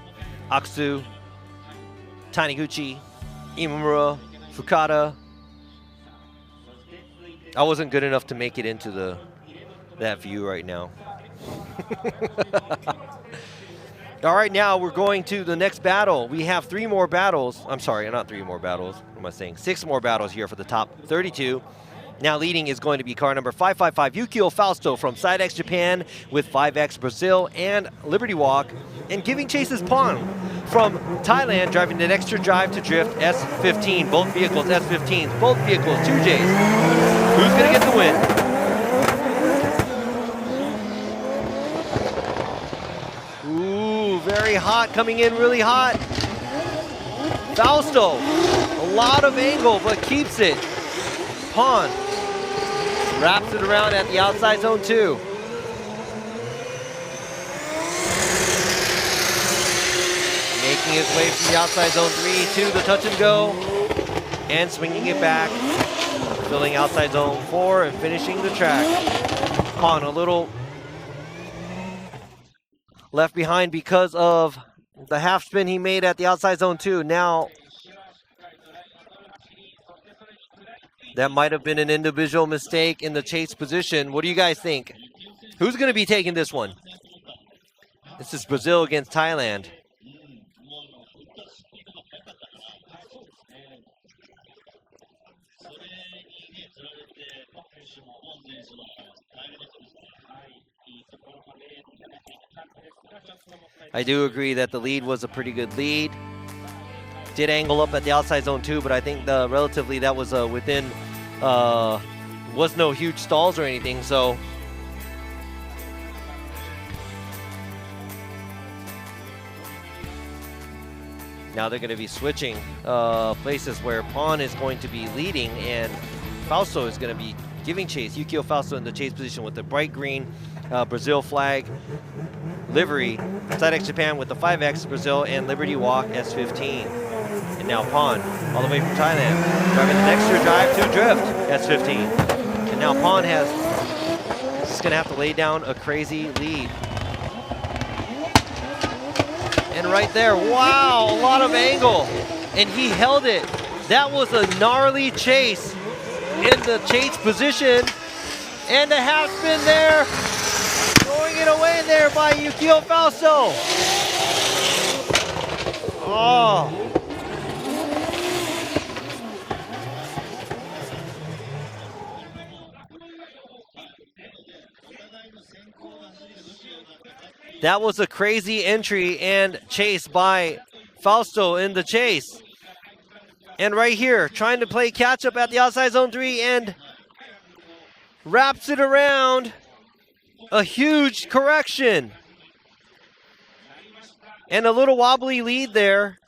Aksu, Taniguchi, Imamura, Fukada. I wasn't good enough to make it into that view right now. All right, now we're going to the next battle. We have 3 more battles. I'm sorry, not 3 more battles. What am I saying? 6 more battles here for the top 32. Now leading is going to be car number 555, Yukio Fausto from Sidex Japan with 5X Brazil and Liberty Walk. And giving chase is Pon from Thailand, driving an extra drive to drift S15. Both vehicles S15s, both vehicles 2Js. Who's going to get the win? Very hot, coming in really hot. Fausto, a lot of angle, but keeps it. Pon wraps it around at the outside zone 2. Making his way from the outside zone 3 to the touch and go, and swinging it back, filling outside zone 4 and finishing the track. Pon a little left behind because of the half spin he made at the outside zone 2. Now, that might have been an individual mistake in the chase position. What do you guys think? Who's going to be taking this one? This is Brazil against Thailand. I do agree that the lead was a pretty good lead. Did angle up at the outside zone 2, but I think relatively that was within, was no huge stalls or anything, so. Now they're going to be switching places where Pon is going to be leading and Fausto is going to be giving chase. Yukio Fausto in the chase position with the bright green Brazil flag livery. Sidex Japan with the 5X Brazil and Liberty Walk S15. And now Pon, all the way from Thailand, driving an extra drive to drift S15. And now Pon is going to have to lay down a crazy lead. And right there, wow, a lot of angle. And he held it. That was a gnarly chase in the chase position. And a half spin there. Throwing it away there by Yukio Fausto. Oh. That was a crazy entry and chase by Fausto in the chase. And right here, trying to play catch up at the outside zone 3 and wraps it around. A huge correction. And a little wobbly lead there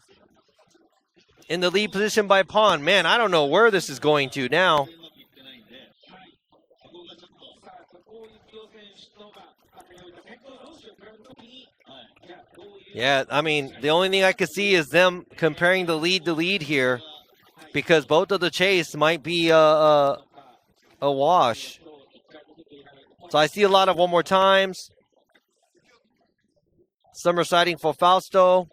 in the lead position by Pon. Man, I don't know where this is going to now. Yeah, I mean, the only thing I could see is them comparing the lead to lead here because both of the chase might be a wash. So I see a lot of one more times. Summer sighting for Fausto.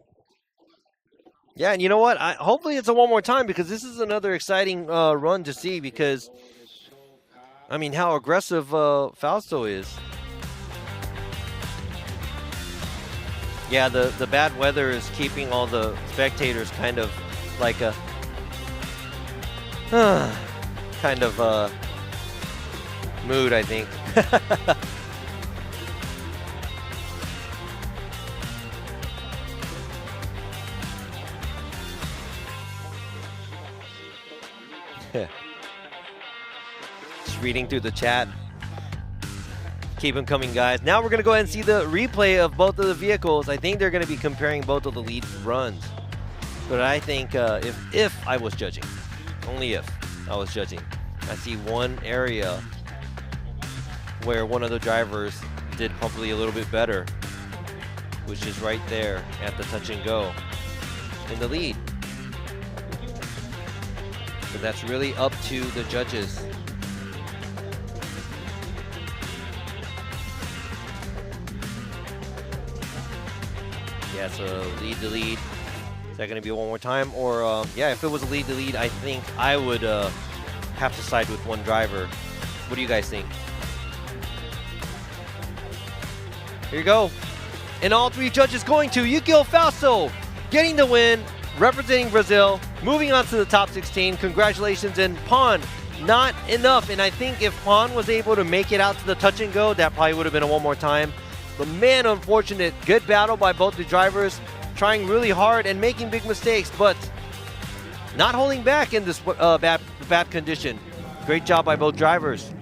Yeah, and you know what? Hopefully it's a one more time because this is another exciting run to see because, I mean, how aggressive Fausto is. Yeah, the bad weather is keeping all the spectators kind of like a kind of mood, I think. Just reading through the chat. Keep them coming, guys. Now we're going to go ahead and see the replay of both of the vehicles. I think they're going to be comparing both of the lead runs. But I think if I was judging, only if I was judging, I see one area where one of the drivers did probably a little bit better, which is right there at the touch and go in the lead. So that's really up to the judges. Yeah, so lead to lead. Is that going to be one more time? Or, yeah, if it was a lead to lead, I think I would have to side with one driver. What do you guys think? Here you go. And all three judges going to Yukio Fausto, getting the win, representing Brazil, moving on to the top 16. Congratulations. And Pon, not enough. And I think if Pon was able to make it out to the touch and go, that probably would have been a one more time. But man, unfortunate. Good battle by both the drivers, trying really hard and making big mistakes, but not holding back in this bad condition. Great job by both drivers.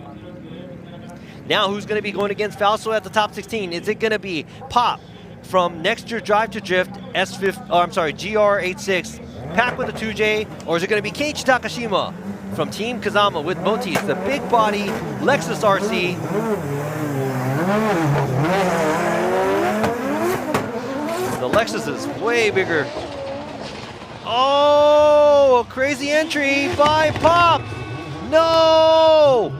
Now, who's going to be going against Fausto at the top 16? Is it going to be Pop from Next Year Drive to Drift GR86, packed with a 2J, or is it going to be Keiichi Takashima from Team Kazama with Motis, the big body Lexus RC? The Lexus is way bigger. Oh, a crazy entry by Pop. No!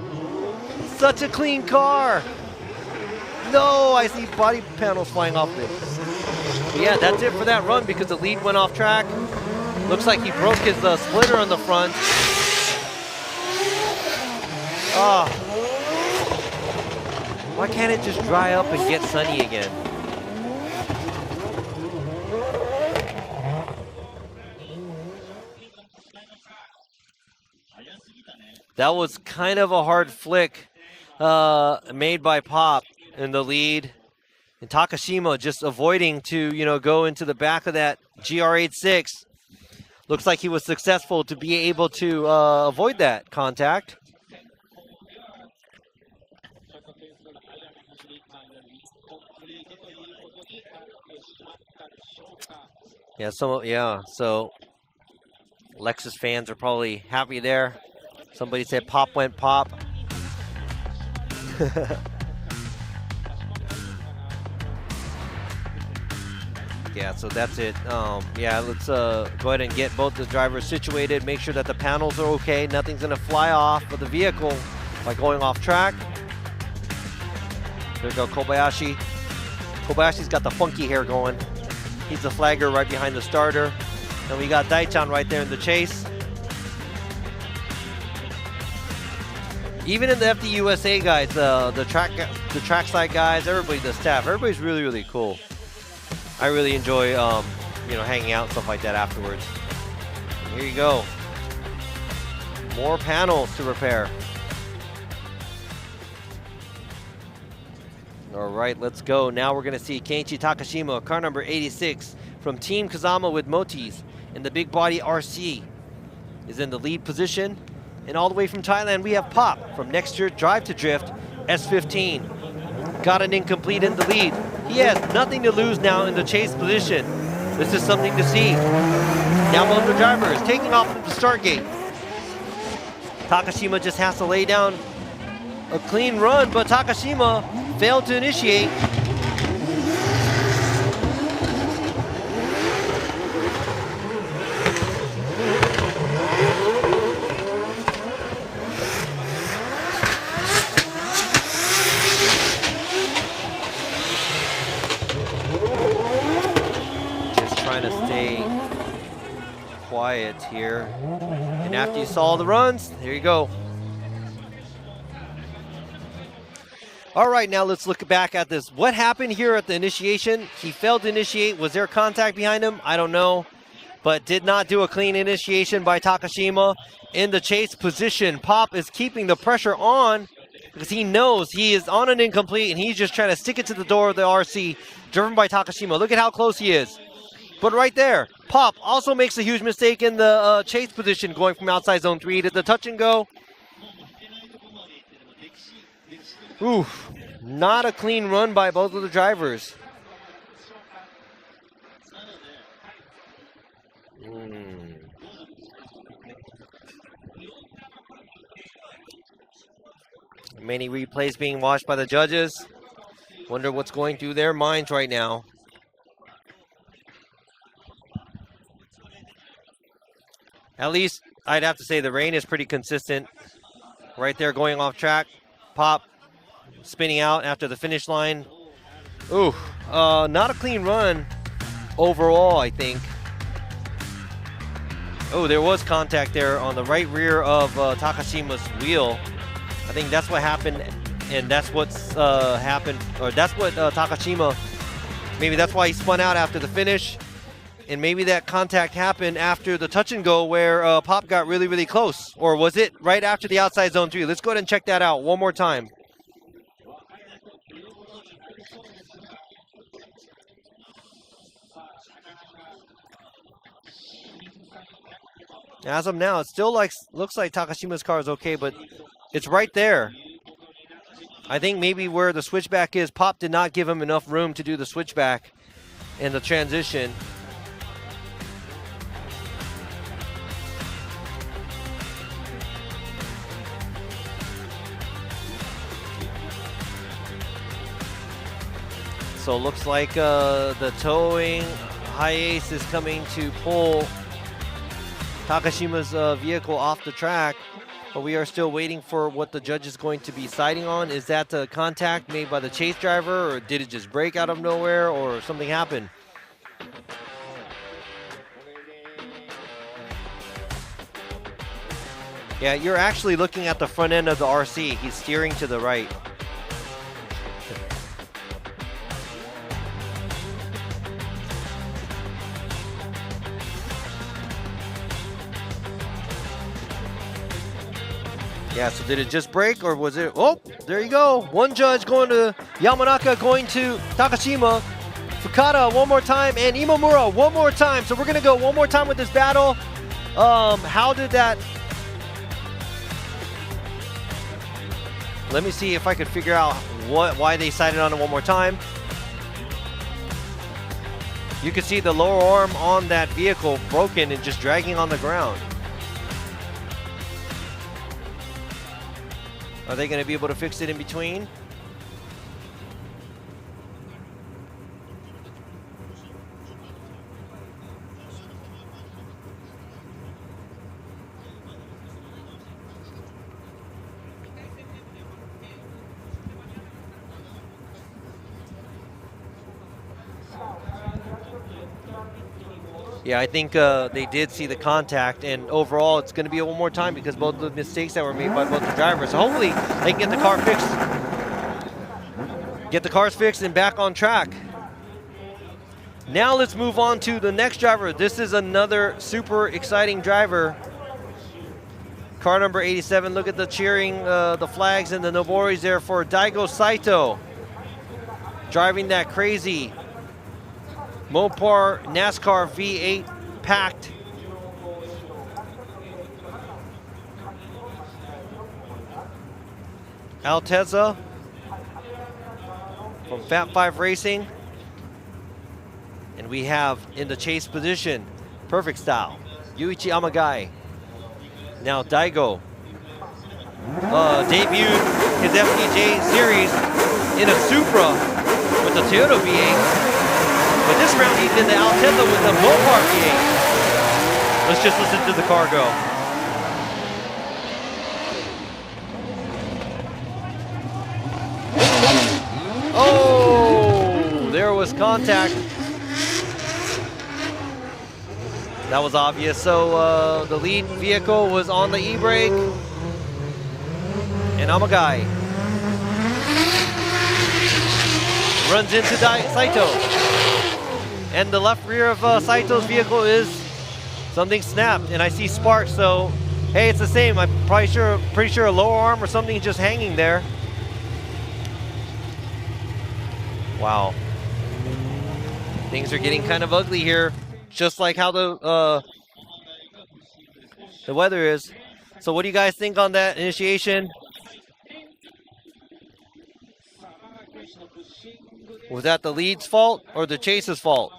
Such a clean car. No, I see body panels flying off it. But yeah, that's it for that run because the lead went off track. Looks like he broke his splitter on the front. Ah. Why can't it just dry up and get sunny again? That was kind of a hard flick made by Pop in the lead. And Takashima just avoiding to, go into the back of that GR86. Looks like he was successful to be able to avoid that contact. Yeah, so Lexus fans are probably happy there. Somebody said Pop went Pop. Yeah, so that's it. Yeah, let's go ahead and get both the drivers situated. Make sure that the panels are okay. Nothing's going to fly off of the vehicle by going off track. There we go, Kobayashi. Kobayashi's got the funky hair going. He's the flagger right behind the starter. And we got Daichan right there in the chase. Even in the FDUSA guys, the trackside guys, everybody, the staff, everybody's really, really cool. I really enjoy, hanging out and stuff like that afterwards. And here you go. More panels to repair. All right, let's go. Now we're going to see Keiichi Takashima, car number 86, from Team Kazama with Motis, and the big body RC is in the lead position. And all the way from Thailand, we have Pop from Next Year Drive to Drift S15. Got an incomplete in the lead. He has nothing to lose now in the chase position. This is something to see. Now both the drivers taking off from the start gate. Takashima just has to lay down a clean run, but Takashima failed to initiate. quiet here. And after you saw the runs, there you go. All right, now let's look back at this. What happened here at the initiation? He failed to initiate. Was there contact behind him? I don't know. But did not do a clean initiation by Takashima. In the chase position, Pop is keeping the pressure on because he knows he is on an incomplete and he's just trying to stick it to the door of the RC, driven by Takashima. Look at how close he is. But right there, Pop also makes a huge mistake in the chase position, going from outside zone 3 to the touch and go. Oof, not a clean run by both of the drivers. Many replays being watched by the judges. Wonder what's going through their minds right now. At least I'd have to say the rain is pretty consistent. Right there going off track. Pop spinning out after the finish line. Ooh, not a clean run overall, I think. Oh, there was contact there on the right rear of Takashima's wheel. I think that's what happened, and that's what's happened, or that's what Takashima, maybe that's why he spun out after the finish, and maybe that contact happened after the touch and go where Pop got really, really close. Or was it right after the outside zone 3? Let's go ahead and check that out one more time. As of now, it still looks like Takashima's car is okay, but it's right there. I think maybe where the switchback is, Pop did not give him enough room to do the switchback in the transition. So it looks like the towing high ace is coming to pull Takashima's vehicle off the track, but we are still waiting for what the judge is going to be citing on. Is that the contact made by the chase driver, or did it just break out of nowhere, or something happened? Yeah, you're actually looking at the front end of the RC. He's steering to the right. Yeah, so did it just break, or was it? Oh, there you go. One judge going to Yamanaka, going to Takashima. Fukada one more time, and Imamura one more time. So we're going to go one more time with this battle. How did that... Let me see if I could figure out why they cited on it one more time. You can see the lower arm on that vehicle broken and just dragging on the ground. Are they going to be able to fix it in between? Yeah, I think they did see the contact, and overall it's going to be one more time because both the mistakes that were made by both the drivers. So hopefully they can get the car fixed. Get the cars fixed and back on track. Now let's move on to the next driver. This is another super exciting driver. Car number 87. Look at the cheering, the flags and the Noboris there for Daigo Saito. Driving that crazy Mopar NASCAR V8 packed. Altezza from Fat 5 Racing. And we have in the chase position, Perfect Style, Yuichi Amagai. Now Daigo debuted his FDJ series in a Supra with the Toyota V8. But this round he did the Altezza with the Mopar V8. Let's just listen to the car go. Oh, there was contact. That was obvious. So the lead vehicle was on the e-brake. And Amagai runs into Saito. And the left rear of Saito's vehicle is something snapped. And I see sparks, so hey, it's the same. I'm pretty sure a lower arm or something just hanging there. Wow. Things are getting kind of ugly here, just like how the weather is. So what do you guys think on that initiation? Was that the lead's fault or the chase's fault?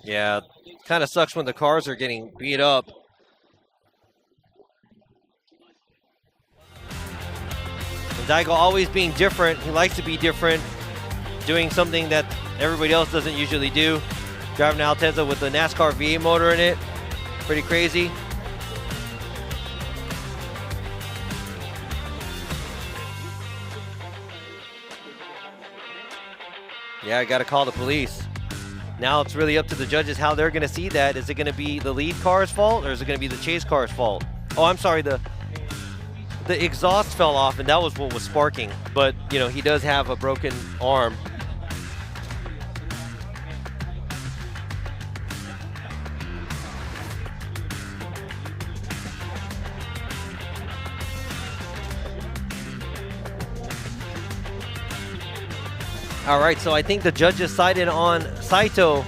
Yeah, kind of sucks when the cars are getting beat up. And Daigo always being different. He likes to be different, doing something that everybody else doesn't usually do. Driving an Altezza with the NASCAR V8 motor in it. Pretty crazy. Yeah, I got to call the police. Now it's really up to the judges how they're going to see that. Is it going to be the lead car's fault or is it going to be the chase car's fault? Oh, I'm sorry, the exhaust fell off and that was what was sparking. But, you know, he does have a broken arm. All right, so I think the judges sided on Saito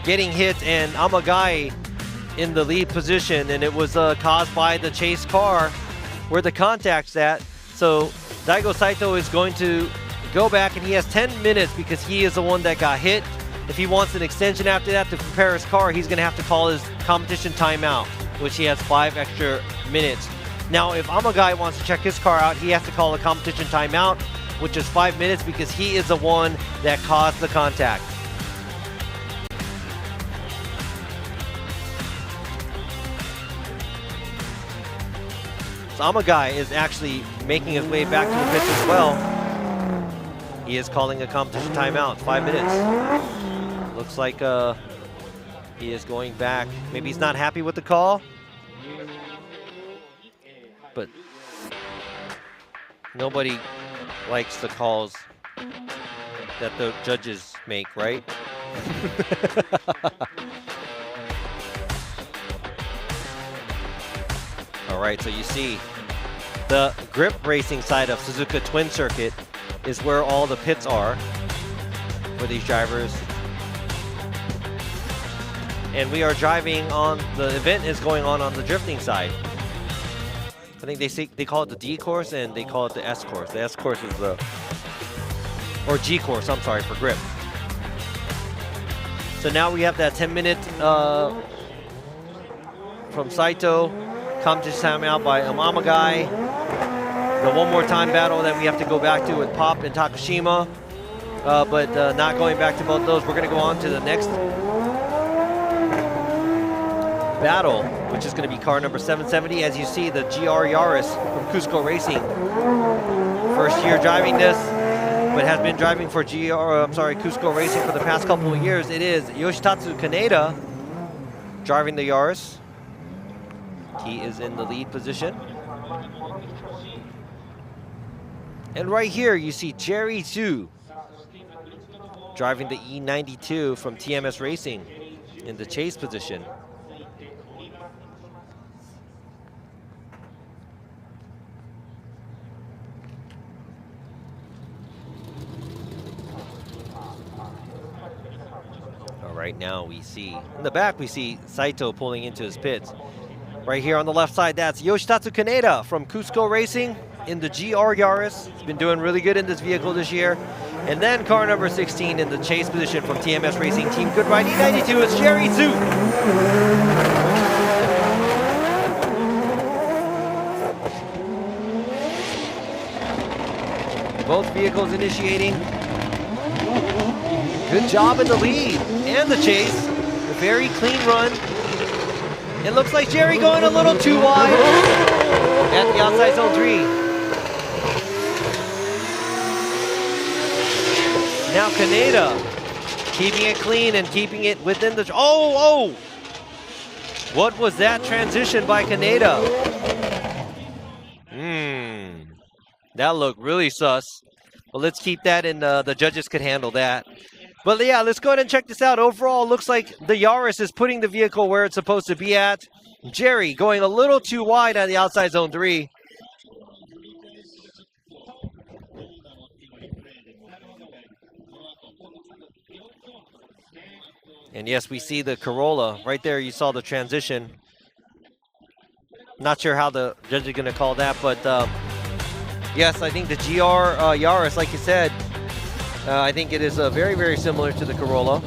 getting hit and Amagai in the lead position, and it was caused by the chase car where the contact's at. So Daigo Saito is going to go back, and he has 10 minutes because he is the one that got hit. If he wants an extension after that to prepare his car, he's going to have to call his competition timeout, which he has 5 extra minutes. Now, if Amagai wants to check his car out, he has to call a competition timeout, which is 5 minutes because he is the one that caused the contact. So Amagai is actually making his way back to the pits as well. He is calling a competition timeout, 5 minutes. Looks like he is going back. Maybe he's not happy with the call, but nobody likes the calls that the judges make, right? All right, so you see the grip racing side of Suzuka Twin Circuit is where all the pits are for these drivers. And we are driving on, the event is going on the drifting side. I think they call it the D course and they call it the S course. The S course is the, or G course, I'm sorry, for grip. So now we have that 10-minute from Saito, competition timeout by Amagai. The one more time battle that we have to go back to with Pop and Takashima, but not going back to both those. We're gonna go on to the next battle, which is going to be car number 770. As you see, the GR Yaris from Cusco Racing. First year driving this, but has been driving for Cusco Racing for the past couple of years. It is Yoshitatsu Kaneda driving the Yaris. He is in the lead position. And right here, you see Jerry Zhu driving the E92 from TMS Racing in the chase position. Right now we see, in the back we see Saito pulling into his pits. Right here on the left side, that's Yoshitatsu Kaneda from Cusco Racing in the GR Yaris. He's been doing really good in this vehicle this year. And then car number 16 in the chase position from TMS Racing Team Good Ride E92 is Jerry Zhu. Both vehicles initiating. Good job in the lead and the chase. A very clean run. It looks like Jerry going a little too wide at the outside zone 3. Now Kaneda keeping it clean and keeping it within the... Oh! What was that transition by Kaneda? That looked really sus. Well, let's keep that, and the judges could handle that. But yeah, let's go ahead and check this out. Overall, looks like the Yaris is putting the vehicle where it's supposed to be at. Jerry going a little too wide on the outside zone 3. And yes, we see the Corolla. Right there, you saw the transition. Not sure how the judge is going to call that, but yes, I think the GR Yaris, like you said, I think it is very, very similar to the Corolla.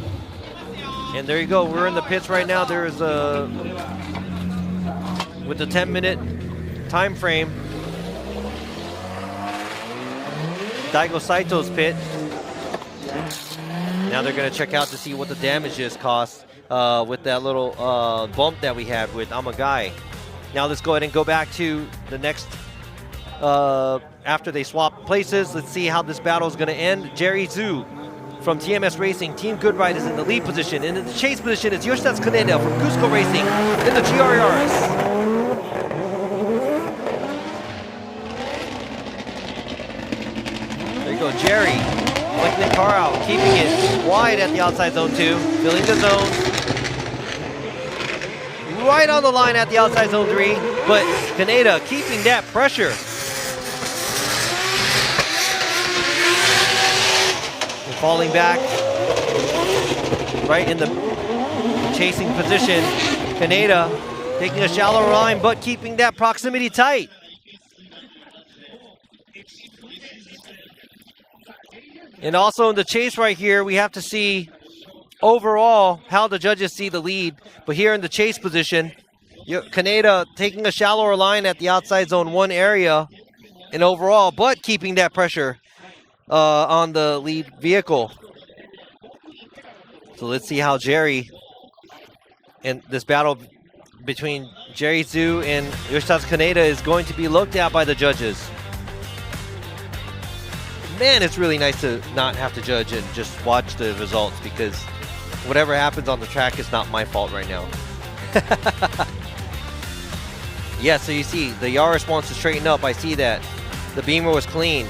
And there you go. We're in the pits right now. There is with the 10-minute time frame, Daigo Saito's pit. Now they're going to check out to see what the damages cost with that little bump that we had with Amagai. Now let's go ahead and go back to the next, after they swap places. Let's see how this battle is going to end. Jerry Zhu from TMS Racing, Team Good Ride is in the lead position. And in the chase position is Yoshitsu Kaneda from Cusco Racing in the GR Yaris. There you go, Jerry. Flicking the car out, keeping it wide at the outside zone 2, filling the zones. Right on the line at the outside zone 3, but Kaneda keeping that pressure. And falling back, right in the chasing position. Kaneda taking a shallower line, but keeping that proximity tight. And also in the chase right here, we have to see overall how the judges see the lead. But here in the chase position, Kaneda taking a shallower line at the outside zone 1 area and overall, but keeping that pressure on the lead vehicle. So let's see how Jerry and this battle between Jerry Zhu and Yoshitsu Kaneda is going to be looked at by the judges. Man, it's really nice to not have to judge and just watch the results, because whatever happens on the track is not my fault right now. Yeah, so you see, the Yaris wants to straighten up. I see that. The Beamer was clean.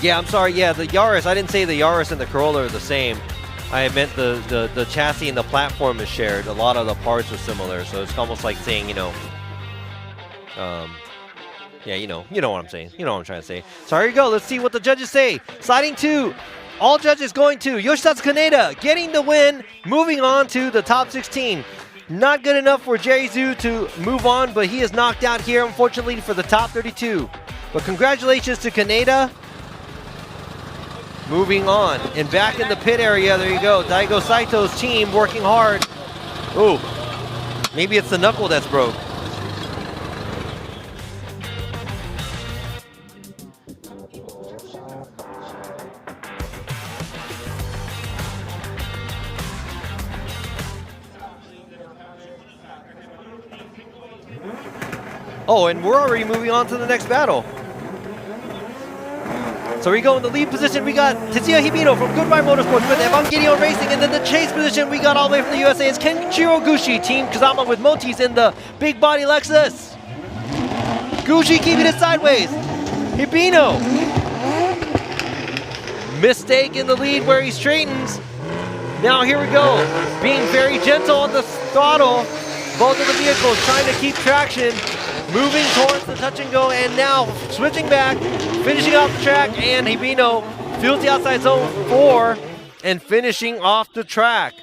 Yeah, I'm sorry. Yeah, the Yaris, I didn't say the Yaris and the Corolla are the same. I meant the chassis and the platform is shared. A lot of the parts are similar, so it's almost like saying, yeah, you know what I'm saying. You know what I'm trying to say. So here you go. Let's see what the judges say. Sliding 2. All judges going to Yoshitsu Kaneda, getting the win, moving on to the top 16. Not good enough for Jerry Zhu to move on, but he is knocked out here, unfortunately, for the top 32. But congratulations to Kaneda. Moving on. And back in the pit area, there you go. Daigo Saito's team working hard. Ooh, maybe it's the knuckle that's broke. Oh, and we're already moving on to the next battle. So we go in the lead position. We got Tetsuya Hibino from Good Ride Motorsports with Evangelion Racing. And then the chase position, we got all the way from the USA. It's Kenshiro Gushi, Team Kazama with Motis in the big body Lexus. Gushi keeping it sideways. Hibino. Mistake in the lead where he straightens. Now here we go. Being very gentle on the throttle. Both of the vehicles trying to keep traction. Moving towards the touch and go, and now switching back, finishing off the track, and Hibino fills the outside zone 4 and finishing off the track.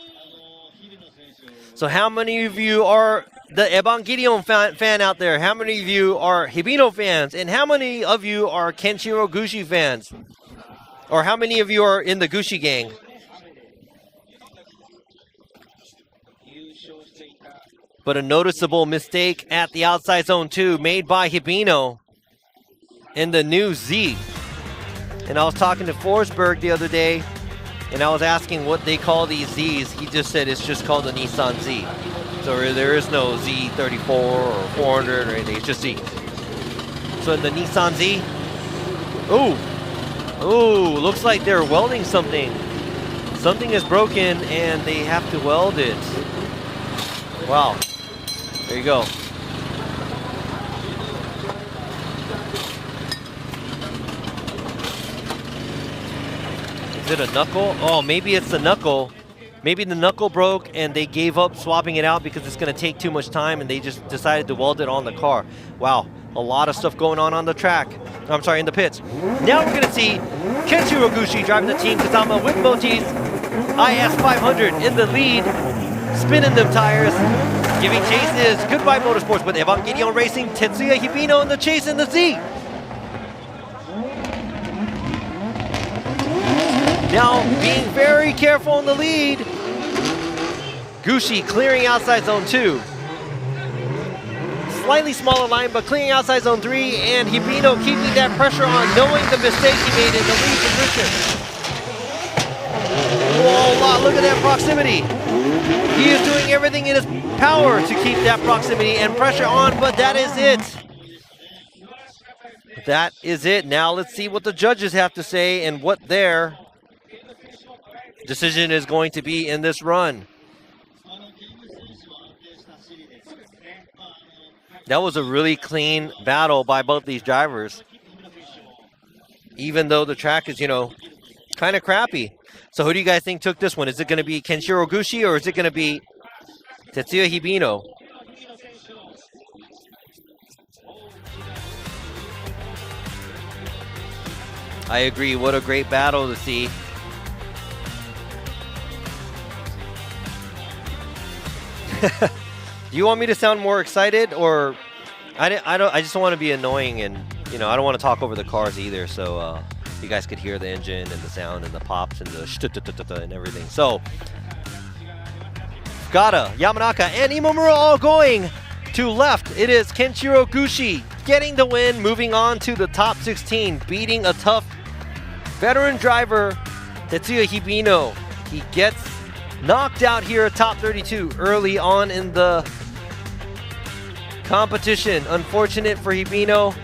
So how many of you are the Evangelion fan out there? How many of you are Hibino fans? And how many of you are Kenshiro Gushi fans? Or how many of you are in the Gushi gang? But a noticeable mistake at the outside zone 2 made by Hibino in the new Z. And I was talking to Forsberg the other day, and I was asking what they call these Zs. He just said it's just called the Nissan Z. So there is no Z34 or 400 or anything, it's just Z. So in the Nissan Z. Ooh. Ooh, looks like they're welding something. Something is broken and they have to weld it. Wow. There you go. Is it a knuckle? Oh, maybe it's the knuckle. Maybe the knuckle broke and they gave up swapping it out because it's going to take too much time and they just decided to weld it on the car. Wow, a lot of stuff going on the track. I'm sorry, in the pits. Now we're going to see Kenshiro Gushi driving the Team Kazama with Moti's IS 500 in the lead, spinning them tires. Giving chase is Goodbye Motorsports with Evangelion Racing, Tetsuya Hibino in the chase in the Z. Now being very careful in the lead. Gushi clearing outside zone 2. Slightly smaller line, but clearing outside zone 3, and Hibino keeping that pressure on, knowing the mistake he made in the lead position. Whoa, look at that proximity. He is doing everything in his power to keep that proximity and pressure on, but that is it. That is it. Now let's see what the judges have to say and what their decision is going to be in this run. That was a really clean battle by both these drivers, even though the track is, you know, kind of crappy. So who do you guys think took this one? Is it going to be Kenshiro Gushi or is it going to be Tetsuya Hibino? I agree. What a great battle to see. Do you want me to sound more excited, or I just don't want to be annoying, and you know I don't want to talk over the cars either. So you guys could hear the engine and the sound and the pops and the and everything. So Gata, Yamanaka, and Imamura all going to left. It is Kenshiro Gushi getting the win, moving on to the top 16, beating a tough veteran driver, Tetsuya Hibino. He gets knocked out here at top 32 early on in the competition. Unfortunate for Hibino.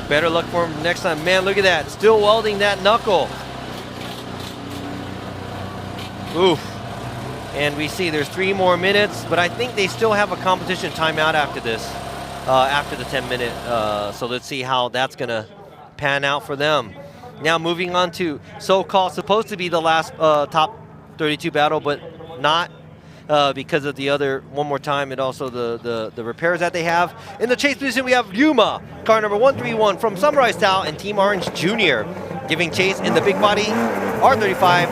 Better luck for him next time. Man, look at that. Still welding that knuckle. Oof. And we see there's 3 more minutes, but I think they still have a competition timeout after this, after the 10-minute. So let's see how that's going to pan out for them. Now moving on to so-called supposed to be the last top 32 battle, but not because of the other, one more time, and also the repairs that they have. In the chase position, we have Yuma, car number 131 from Sunrise Town and Team Orange Jr. Giving chase in the big body R35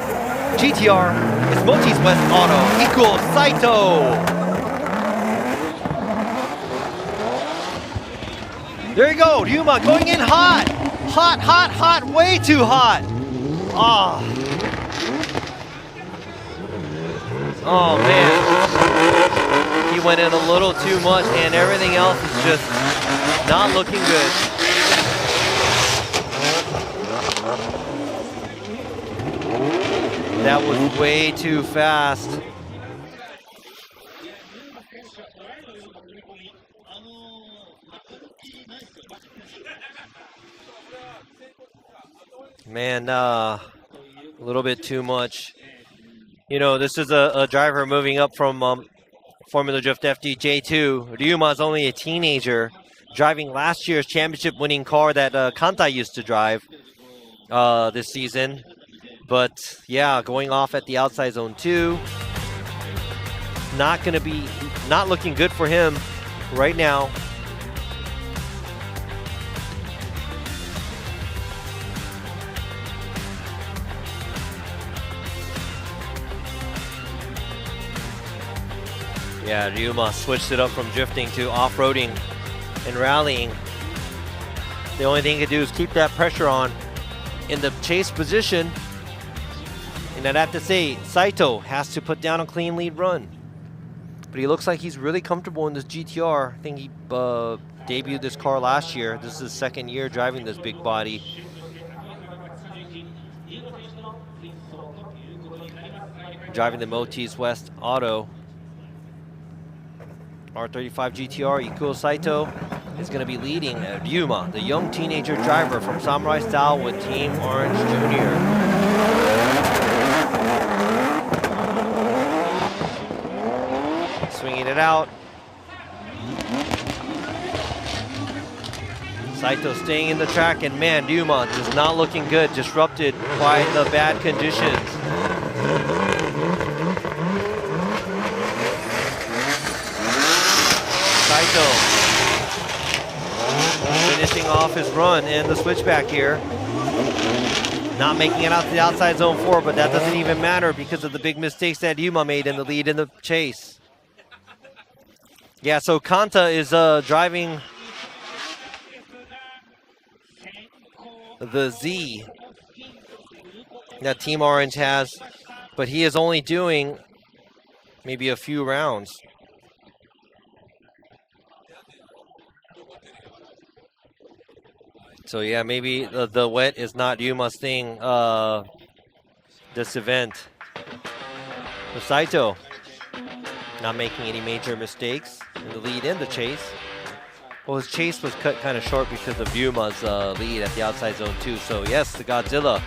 GTR. It's Moti's West Auto equals Saito. There you go, Yuma going in hot. Hot, hot, hot, way too hot. Ah. Oh man, he went in a little too much and everything else is just not looking good. That was way too fast. Man, a little bit too much. You know, this is a driver moving up from Formula Drift FDJ 2. Ryuma is only a teenager, driving last year's championship-winning car that Kantai used to drive this season. But yeah, going off at the outside zone 2. Not looking good for him right now. Yeah, Ryuma switched it up from drifting to off-roading and rallying. The only thing he can do is keep that pressure on in the chase position. And I'd have to say, Saito has to put down a clean lead run. But he looks like he's really comfortable in this GTR. I think he debuted this car last year. This is his second year driving this big body. Driving the Moti's West Auto. R35 GTR, Ikuo Saito. is going to be leading Ryuma, the young teenager driver from Samurai Style with Team Orange Junior. Swinging it out. Saito staying in the track, and man, Ryuma is not looking good, disrupted by the bad conditions. Saito finishing off his run in the switchback here. Not making it out to the outside zone 4, but that doesn't even matter because of the big mistakes that Ryuma made in the lead in the chase. Yeah, so Kanta is driving the Z that Team Orange has, but he is only doing maybe a few rounds. So yeah, maybe the wet is not Ryuma's thing this event. So Saito not making any major mistakes in the lead and the chase. Well, his chase was cut kind of short because of Ryuma's lead at the outside zone 2. So yes, the Godzilla.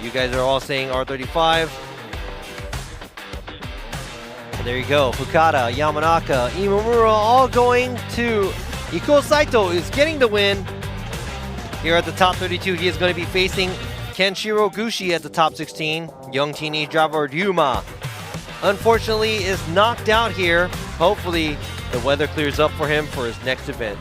You guys are all saying R35. And there you go. Fukada, Yamanaka, Imamura all going to Iko. Saito is getting the win. Here at the top 32, he is going to be facing Kenshiro Gushi at the top 16. Young teenage driver Ryuma, unfortunately, is knocked out here. Hopefully, the weather clears up for him for his next event.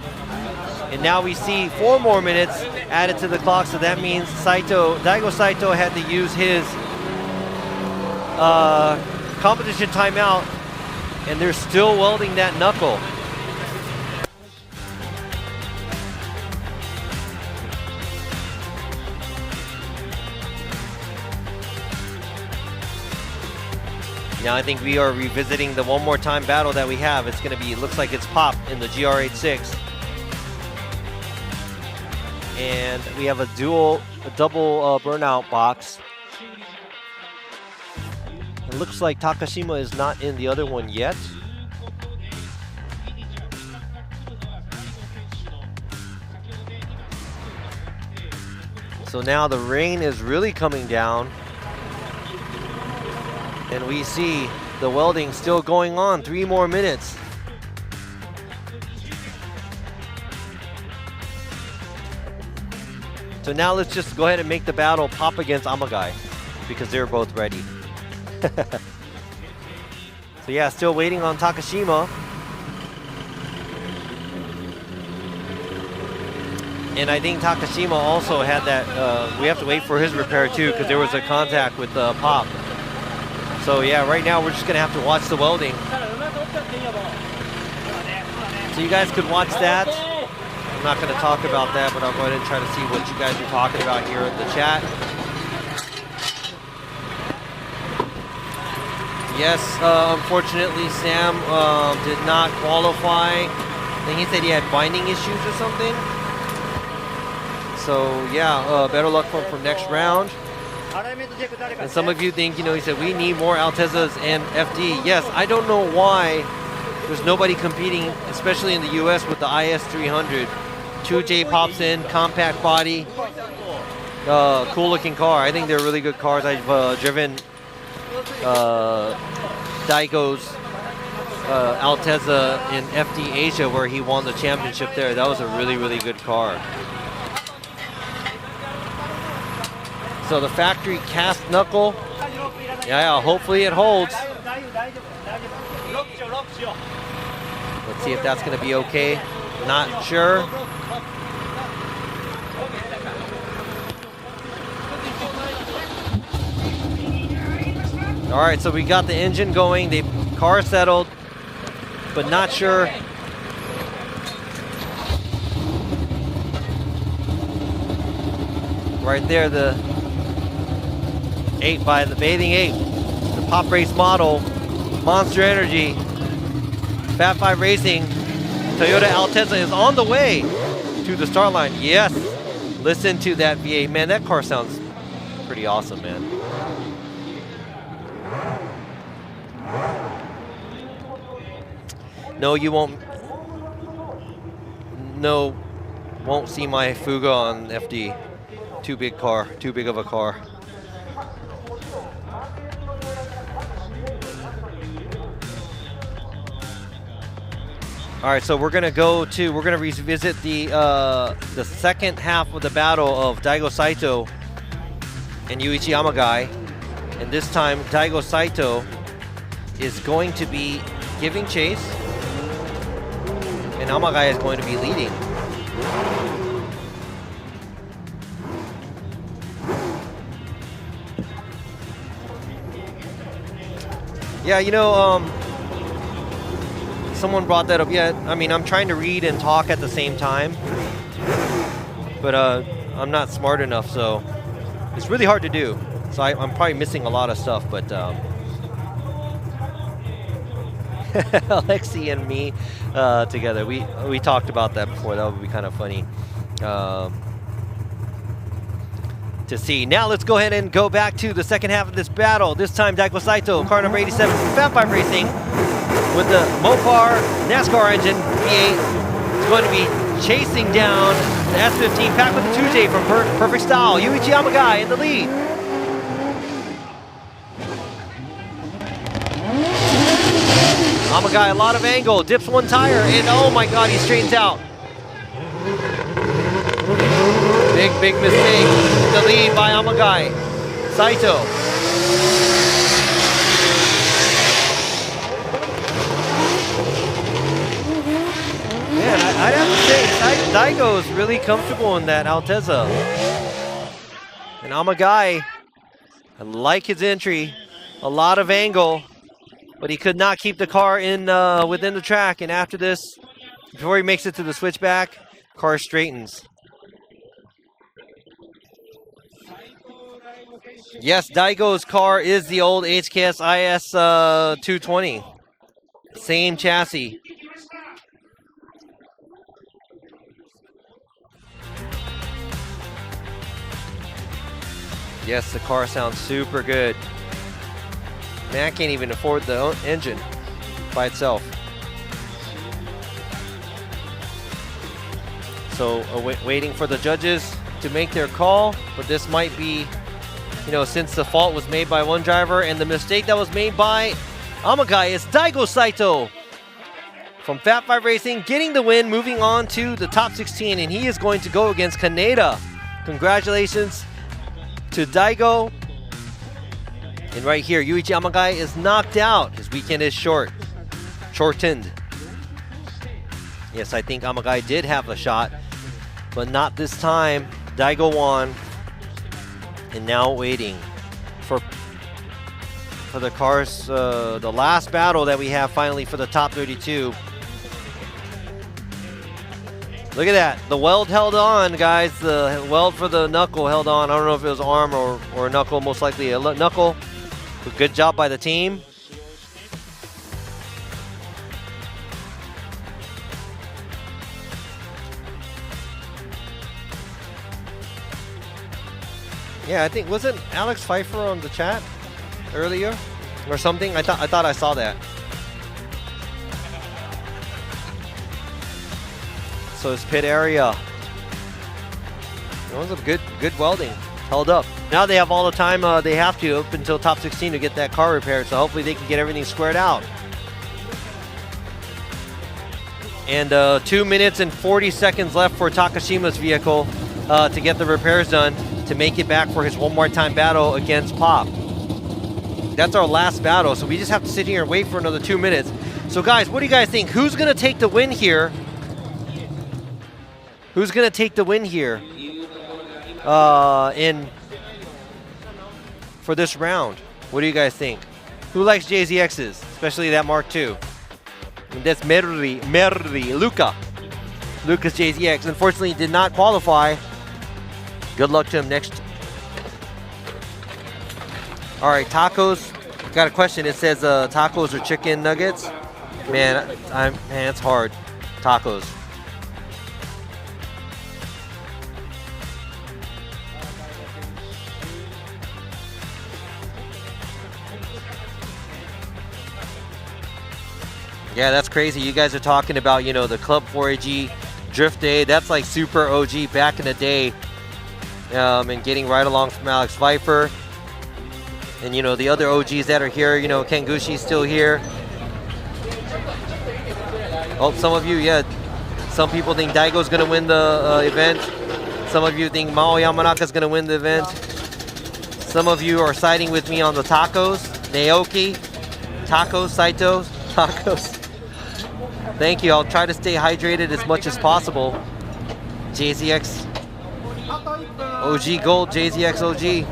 And now we see 4 more minutes added to the clock, so that means Daigo Saito had to use his competition timeout, and they're still welding that knuckle. Now I think we are revisiting the one more time battle that we have. It's going to be, it looks like it's Pop in the GR86. And we have a double burnout box. It looks like Takashima is not in the other one yet. So now the rain is really coming down. And we see the welding still going on. 3 more minutes. So now let's just go ahead and make the battle Pop against Amagai, because they're both ready. So yeah, still waiting on Takashima. And I think Takashima also had that, we have to wait for his repair too, because there was a contact with Pop. So yeah, right now we're just gonna have to watch the welding. So you guys could watch that. I'm not gonna talk about that, but I'll go ahead and try to see what you guys are talking about here in the chat. Yes, unfortunately Sam did not qualify. I think he said he had binding issues or something. So yeah, better luck for next round. And some of you think, you know, he said we need more Altezas and FD. Yes, I don't know why there's nobody competing, especially in the US with the IS300. 2J pops in, compact body, cool looking car. I think they're really good cars. I've driven Daigo's Altezza in FD Asia where he won the championship there. That was a really, really good car. So the factory cast knuckle, yeah, hopefully it holds. Let's see if that's gonna be okay. Not sure. All right, so we got the engine going, the car settled, but not sure. Right there, the 8 by the Bathing 8, the Pop Race model, Monster Energy, Fat 5 Racing, Toyota Altezza is on the way to the start line. Yes, listen to that V8. Man, that car sounds pretty awesome, man. No, you won't. won't see my Fuga on FD. Too big of a car. All right, so we're gonna revisit the second half of the battle of Daigo Saito and Yuichi Amagai, and this time Daigo Saito is going to be giving chase, and Amagai is going to be leading. Yeah, you know, someone brought that up. Yeah, I mean, I'm trying to read and talk at the same time, but I'm not smart enough, so it's really hard to do. So I'm probably missing a lot of stuff, but Alexi and me together, we talked about that before. That would be kind of funny to see. Now let's go ahead and go back to the second half of this battle. This time Daigo Saito, car number 87 from Fat 5 Racing, with the Mopar NASCAR engine V8, is going to be chasing down the S15 packed with the 2J from Perfect Style. Yuichi Amagai in the lead. Amagai, a lot of angle, dips one tire, and oh my god, he straightens out. Big mistake. The lead by Amagai. Saito. Man, I'd have to say, Daigo is really comfortable in that Altezza. And Amagai, I like his entry. A lot of angle, but he could not keep the car in within the track. And after this, before he makes it to the switchback, car straightens. Yes, Daigo's car is the old HKS IS 220. Same chassis. Yes, the car sounds super good. Man, I can't even afford the engine by itself. So waiting for the judges to make their call, but this might be, you know, since the fault was made by one driver and the mistake that was made by Amagai, is Daigo Saito from Fat 5 Racing getting the win, moving on to the top 16, and he is going to go against Kaneda. Congratulations to Daigo. And right here, Yuichi Amagai is knocked out. His weekend is shortened. Yes, I think Amagai did have a shot, but not this time. Daigo won. And now waiting for the cars, the last battle that we have finally for the top 32. Look at that. The weld held on, guys. The weld for the knuckle held on. I don't know if it was arm or knuckle, most likely a knuckle. But good job by the team. Yeah, I think, wasn't Alex Pfeiffer on the chat earlier or something? I thought I saw that. So it's pit area. That was a good welding. Held up. Now they have all the time they have to up until top 16 to get that car repaired. So hopefully they can get everything squared out. And 2 minutes and 40 seconds left for Takashima's vehicle to get the repairs done, to make it back for his one more time battle against Pop. That's our last battle, so we just have to sit here and wait for another 2 minutes. So guys, what do you guys think? Who's gonna take the win here? Who's gonna take the win here for this round? What do you guys think? Who likes JZXs, especially that Mark II? And that's Luca's JZX. Unfortunately, did not qualify. Good luck to him next. All right, tacos. Got a question. It says tacos or chicken nuggets. Man, it's hard. Tacos. Yeah, that's crazy. You guys are talking about, you know, the Club 4AG Drift Day. That's like super OG back in the day. And getting right along from Alex Pfeiffer. And, you know, the other OGs that are here, you know, Ken Gushi's still here. Oh, some of you, yeah. Some people think Daigo's going to win the event. Some of you think Mao Yamanaka's going to win the event. Some of you are siding with me on the tacos. Naoki, tacos, Saito, tacos. Thank you. I'll try to stay hydrated as much as possible. JZX OG Gold, JZX OG.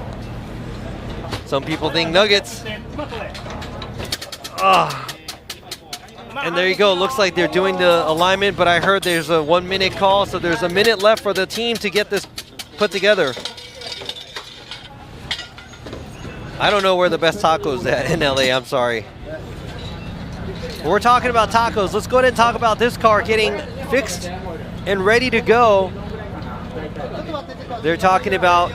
Some people think Nuggets. And there you go. Looks like they're doing the alignment, but I heard there's a 1 minute call, so there's a minute left for the team to get this put together. I don't know where the best tacos at in LA, I'm sorry. We're talking about tacos. Let's go ahead and talk about this car getting fixed and ready to go. They're talking about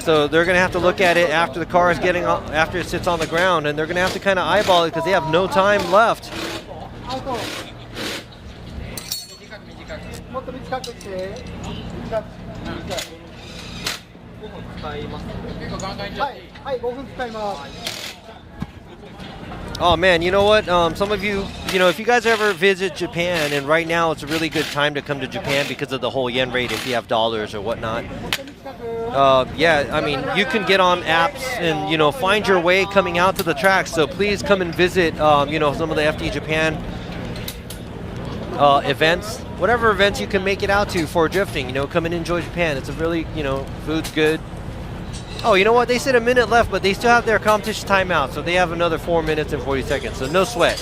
so they're gonna have to look at it after the car is after it sits on the ground, and they're gonna have to kind of eyeball it because they have no time left. Oh man, you know what? Some of you, if you guys ever visit Japan, and right now it's a really good time to come to Japan because of the whole yen rate if you have dollars or whatnot. Yeah, I mean, you can get on apps and, find your way coming out to the track. So please come and visit, some of the FD Japan events. Whatever events you can make it out to for drifting, come and enjoy Japan. It's a really, food's good. Oh, you know what? They said a minute left, but they still have their competition timeout. So they have another 4 minutes and 40 seconds. So no sweat.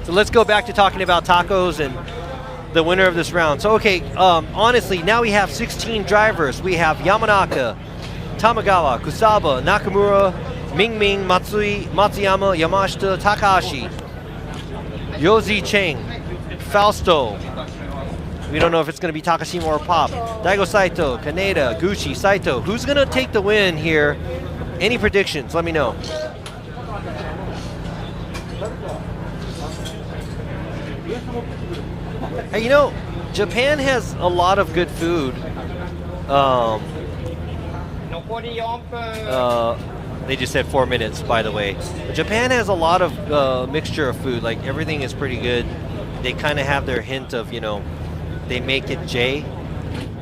So let's go back to talking about tacos and the winner of this round. So, okay, honestly, now we have 16 drivers. We have Yamanaka, Tamagawa, Kusaba, Nakamura, Mingming, Matsui, Matsuyama, Yamashita, Takahashi, Yozi Cheng, Fausto. We don't know if it's going to be Takashima or Pop. Daigo Saito, Kaneda, Gucci, Saito. Who's going to take the win here? Any predictions? Let me know. Hey, Japan has a lot of good food. They just said 4 minutes, by the way. Japan has a lot of mixture of food. Like, everything is pretty good. They kind of have their hint of, they make it J.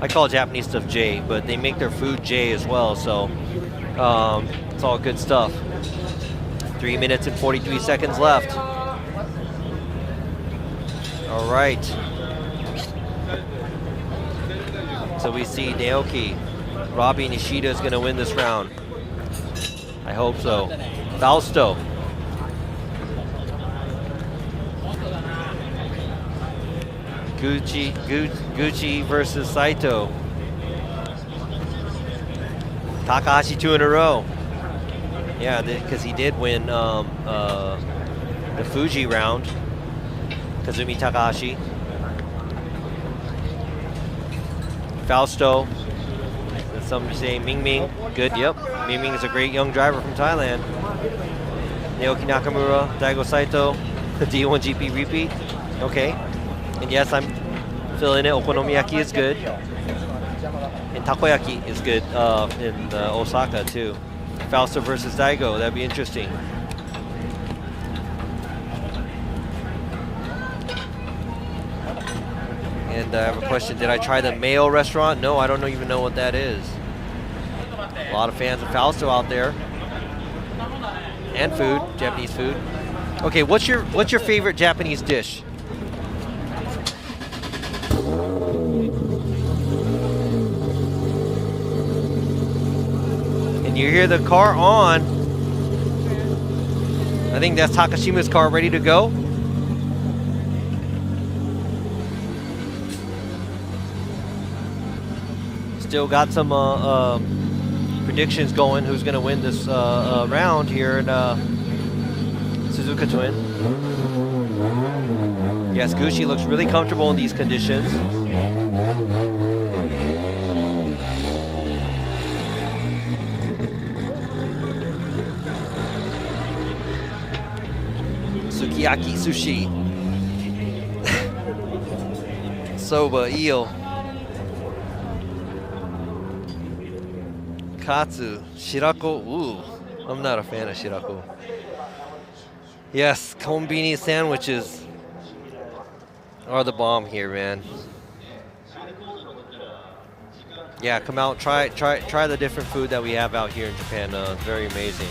I call Japanese stuff J, but they make their food J as well. So it's all good stuff. 3 minutes and 43 seconds left. All right. So we see Naoki. Robbie Nishida is going to win this round. I hope so. Fausto. Gucci versus Saito. Takahashi 2 in a row. Yeah, because he did win the Fuji round. Kazumi Takahashi. Fausto. Some say Mingming. Good, yep. Mingming is a great young driver from Thailand. Naoki Nakamura, Daigo Saito, D1 GP repeat. Okay. And yes, I'm filling it. Okonomiyaki is good. And takoyaki is good in Osaka too. Fausto versus Daigo, that'd be interesting. And I have a question. Did I try the Mayo restaurant? No, I don't even know what that is. A lot of fans of Fausto out there. And food, Japanese food. Okay, what's your favorite Japanese dish? And you hear the car on. I think that's Takashima's car ready to go. Still got some predictions going. Who's going to win this round here in Suzuka Twin? Yes, Gucci looks really comfortable in these conditions. Sukiyaki sushi. soba, eel. Katsu, shirako. Ooh, I'm not a fan of shirako. Yes, konbini sandwiches are the bomb here, man. Yeah, come out, try the different food that we have out here in Japan. It's very amazing.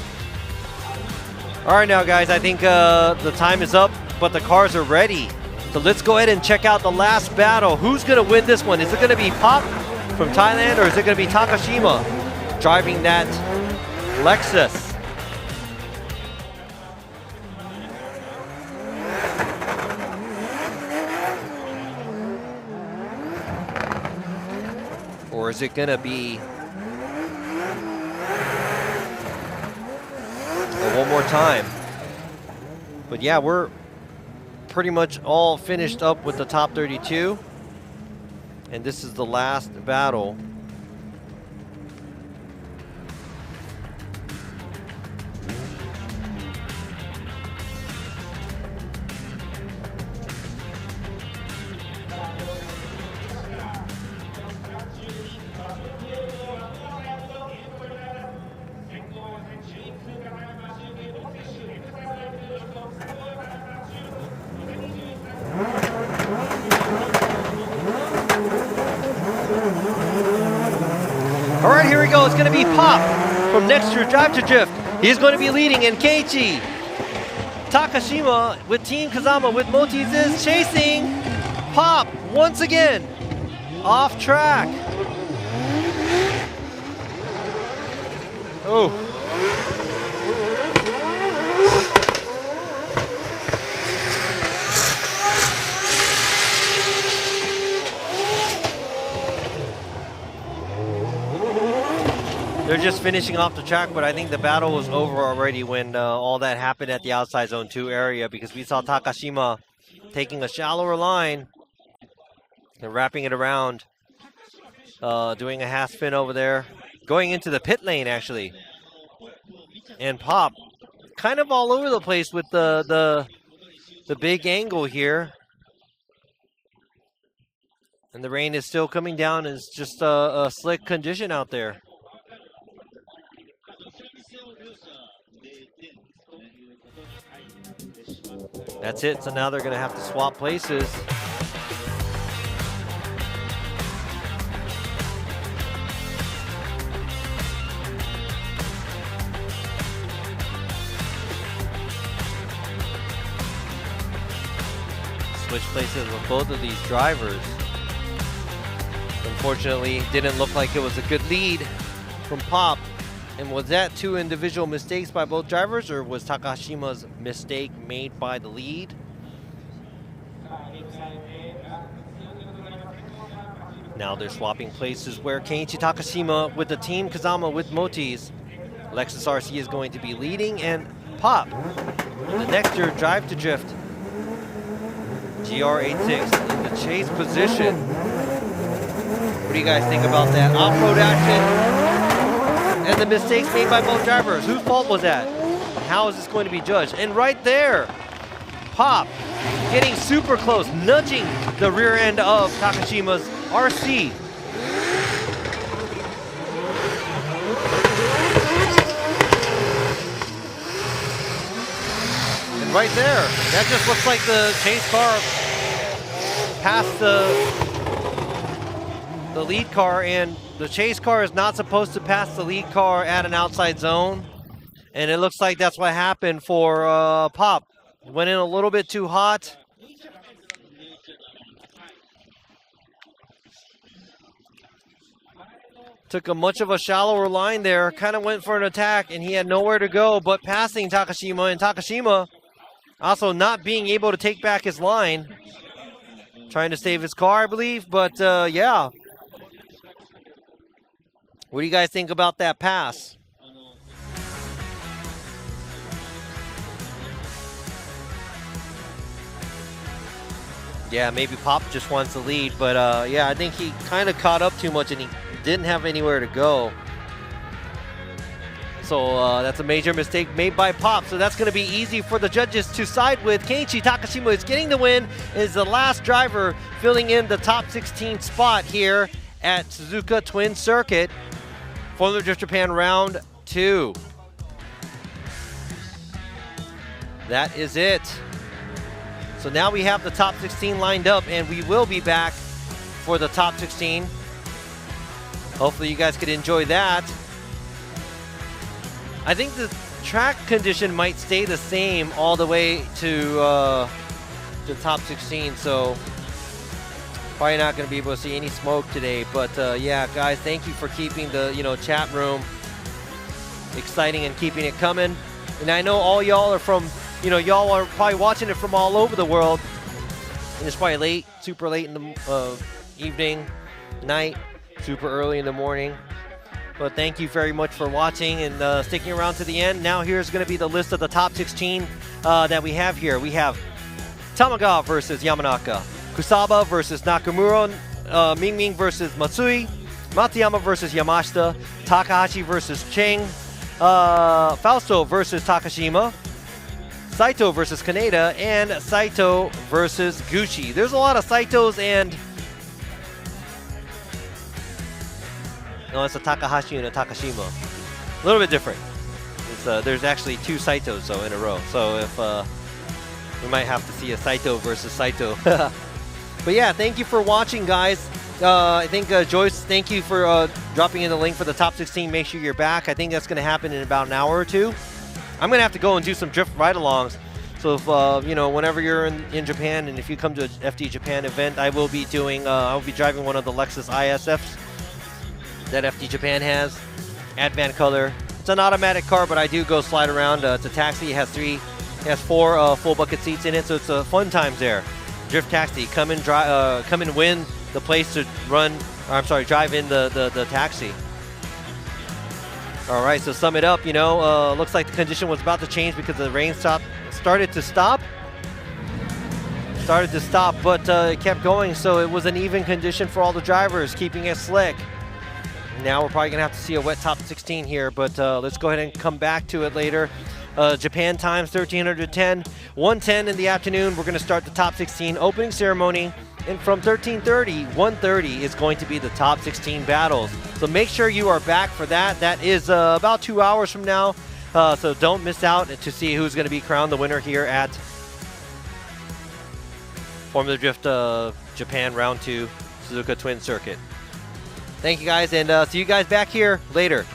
All right, now guys, I think the time is up, but the cars are ready. So let's go ahead and check out the last battle. Who's gonna win this one? Is it gonna be Pop from Thailand, or is it gonna be Takashima driving that Lexus? Or is it gonna be one more time? But yeah, we're pretty much all finished up with the top 32. And this is the last battle. All right, here we go. It's going to be Pop from Next Year Drive to Drift. He's going to be leading, and Keiichi Takashima with Team Kazama with Motis is chasing Pop once again off track. Oh. They're just finishing off the track, but I think the battle was over already when all that happened at the outside zone 2 area, because we saw Takashima taking a shallower line and wrapping it around, doing a half spin over there, going into the pit lane actually. And Pop kind of all over the place with the big angle here. And the rain is still coming down. It's just a slick condition out there. That's it, so now they're gonna have to swap places. Switch places with both of these drivers. Unfortunately, didn't look like it was a good lead from Pop. And was that 2 individual mistakes by both drivers, or was Takashima's mistake made by the lead? Now they're swapping places where Keiichi Takashima with the Team Kazama with Motis. Lexus RC is going to be leading, and Pop in the Next Year Drive to Drift GR86 in the chase position. What do you guys think about that off-road action and the mistakes made by both drivers? Whose fault was that? How is this going to be judged? And right there, Pop getting super close, nudging the rear end of Takashima's RC. And right there, that just looks like the chase car passed the lead car, and the chase car is not supposed to pass the lead car at an outside zone. And it looks like that's what happened for Pop. Went in a little bit too hot. Took a much of a shallower line there, kind of went for an attack, and he had nowhere to go but passing Takashima, and Takashima also not being able to take back his line. Trying to save his car, I believe, but yeah. What do you guys think about that pass? Yeah, maybe Pop just wants the lead, but yeah, I think he kind of caught up too much and he didn't have anywhere to go. So that's a major mistake made by Pop. So that's going to be easy for the judges to side with. Kenichi Takashima is getting the win, is the last driver filling in the top 16 spot here at Suzuka Twin Circuit. Formula Drift Japan round 2. That is it. So now we have the top 16 lined up, and we will be back for the top 16. Hopefully you guys could enjoy that. I think the track condition might stay the same all the way to the top 16, so probably not going to be able to see any smoke today. But yeah, guys, thank you for keeping the chat room exciting and keeping it coming. And I know all y'all are from, y'all are probably watching it from all over the world. And it's probably late, super late in the evening, night, super early in the morning. But thank you very much for watching and sticking around to the end. Now here's going to be the list of the top 16 that we have here. We have Tamaga versus Yamanaka, Kusaba versus Nakamura, Ming versus Matsui, Matsuyama versus Yamashita, Takahashi versus Cheng, Fausto versus Takashima, Saito versus Kaneda, and Saito versus Gucci. There's a lot of Saitos and... No, it's a Takahashi and a Takashima. A little bit different. There's actually 2 Saitos in a row. So if we might have to see a Saito versus Saito. But yeah, thank you for watching, guys. I think Joyce, thank you for dropping in the link for the top 16. Make sure you're back. I think that's going to happen in about an hour or 2. I'm going to have to go and do some drift ride-alongs. So if whenever you're in Japan, and if you come to an FD Japan event, I will be doing. I'll be driving one of the Lexus ISFs that FD Japan has, Advan color. It's an automatic car, but I do go slide around. It's a taxi. It has 4 full bucket seats in it, so it's fun times there. Drift taxi. Come and win the place to drive in the taxi. All right, so sum it up. Looks like the condition was about to change because the rain started to stop, but it kept going. So it was an even condition for all the drivers, keeping it slick. Now we're probably going to have to see a wet top 16 here, but let's go ahead and come back to it later. Japan times 1310, 1:10 in the afternoon. We're going to start the top 16 opening ceremony, and from 13:30, 1:30 is going to be the top 16 battles. So make sure you are back for that. That is about 2 hours from now, so don't miss out to see who's going to be crowned the winner here at Formula Drift Japan Round 2 Suzuka Twin Circuit. Thank you guys, and see you guys back here later.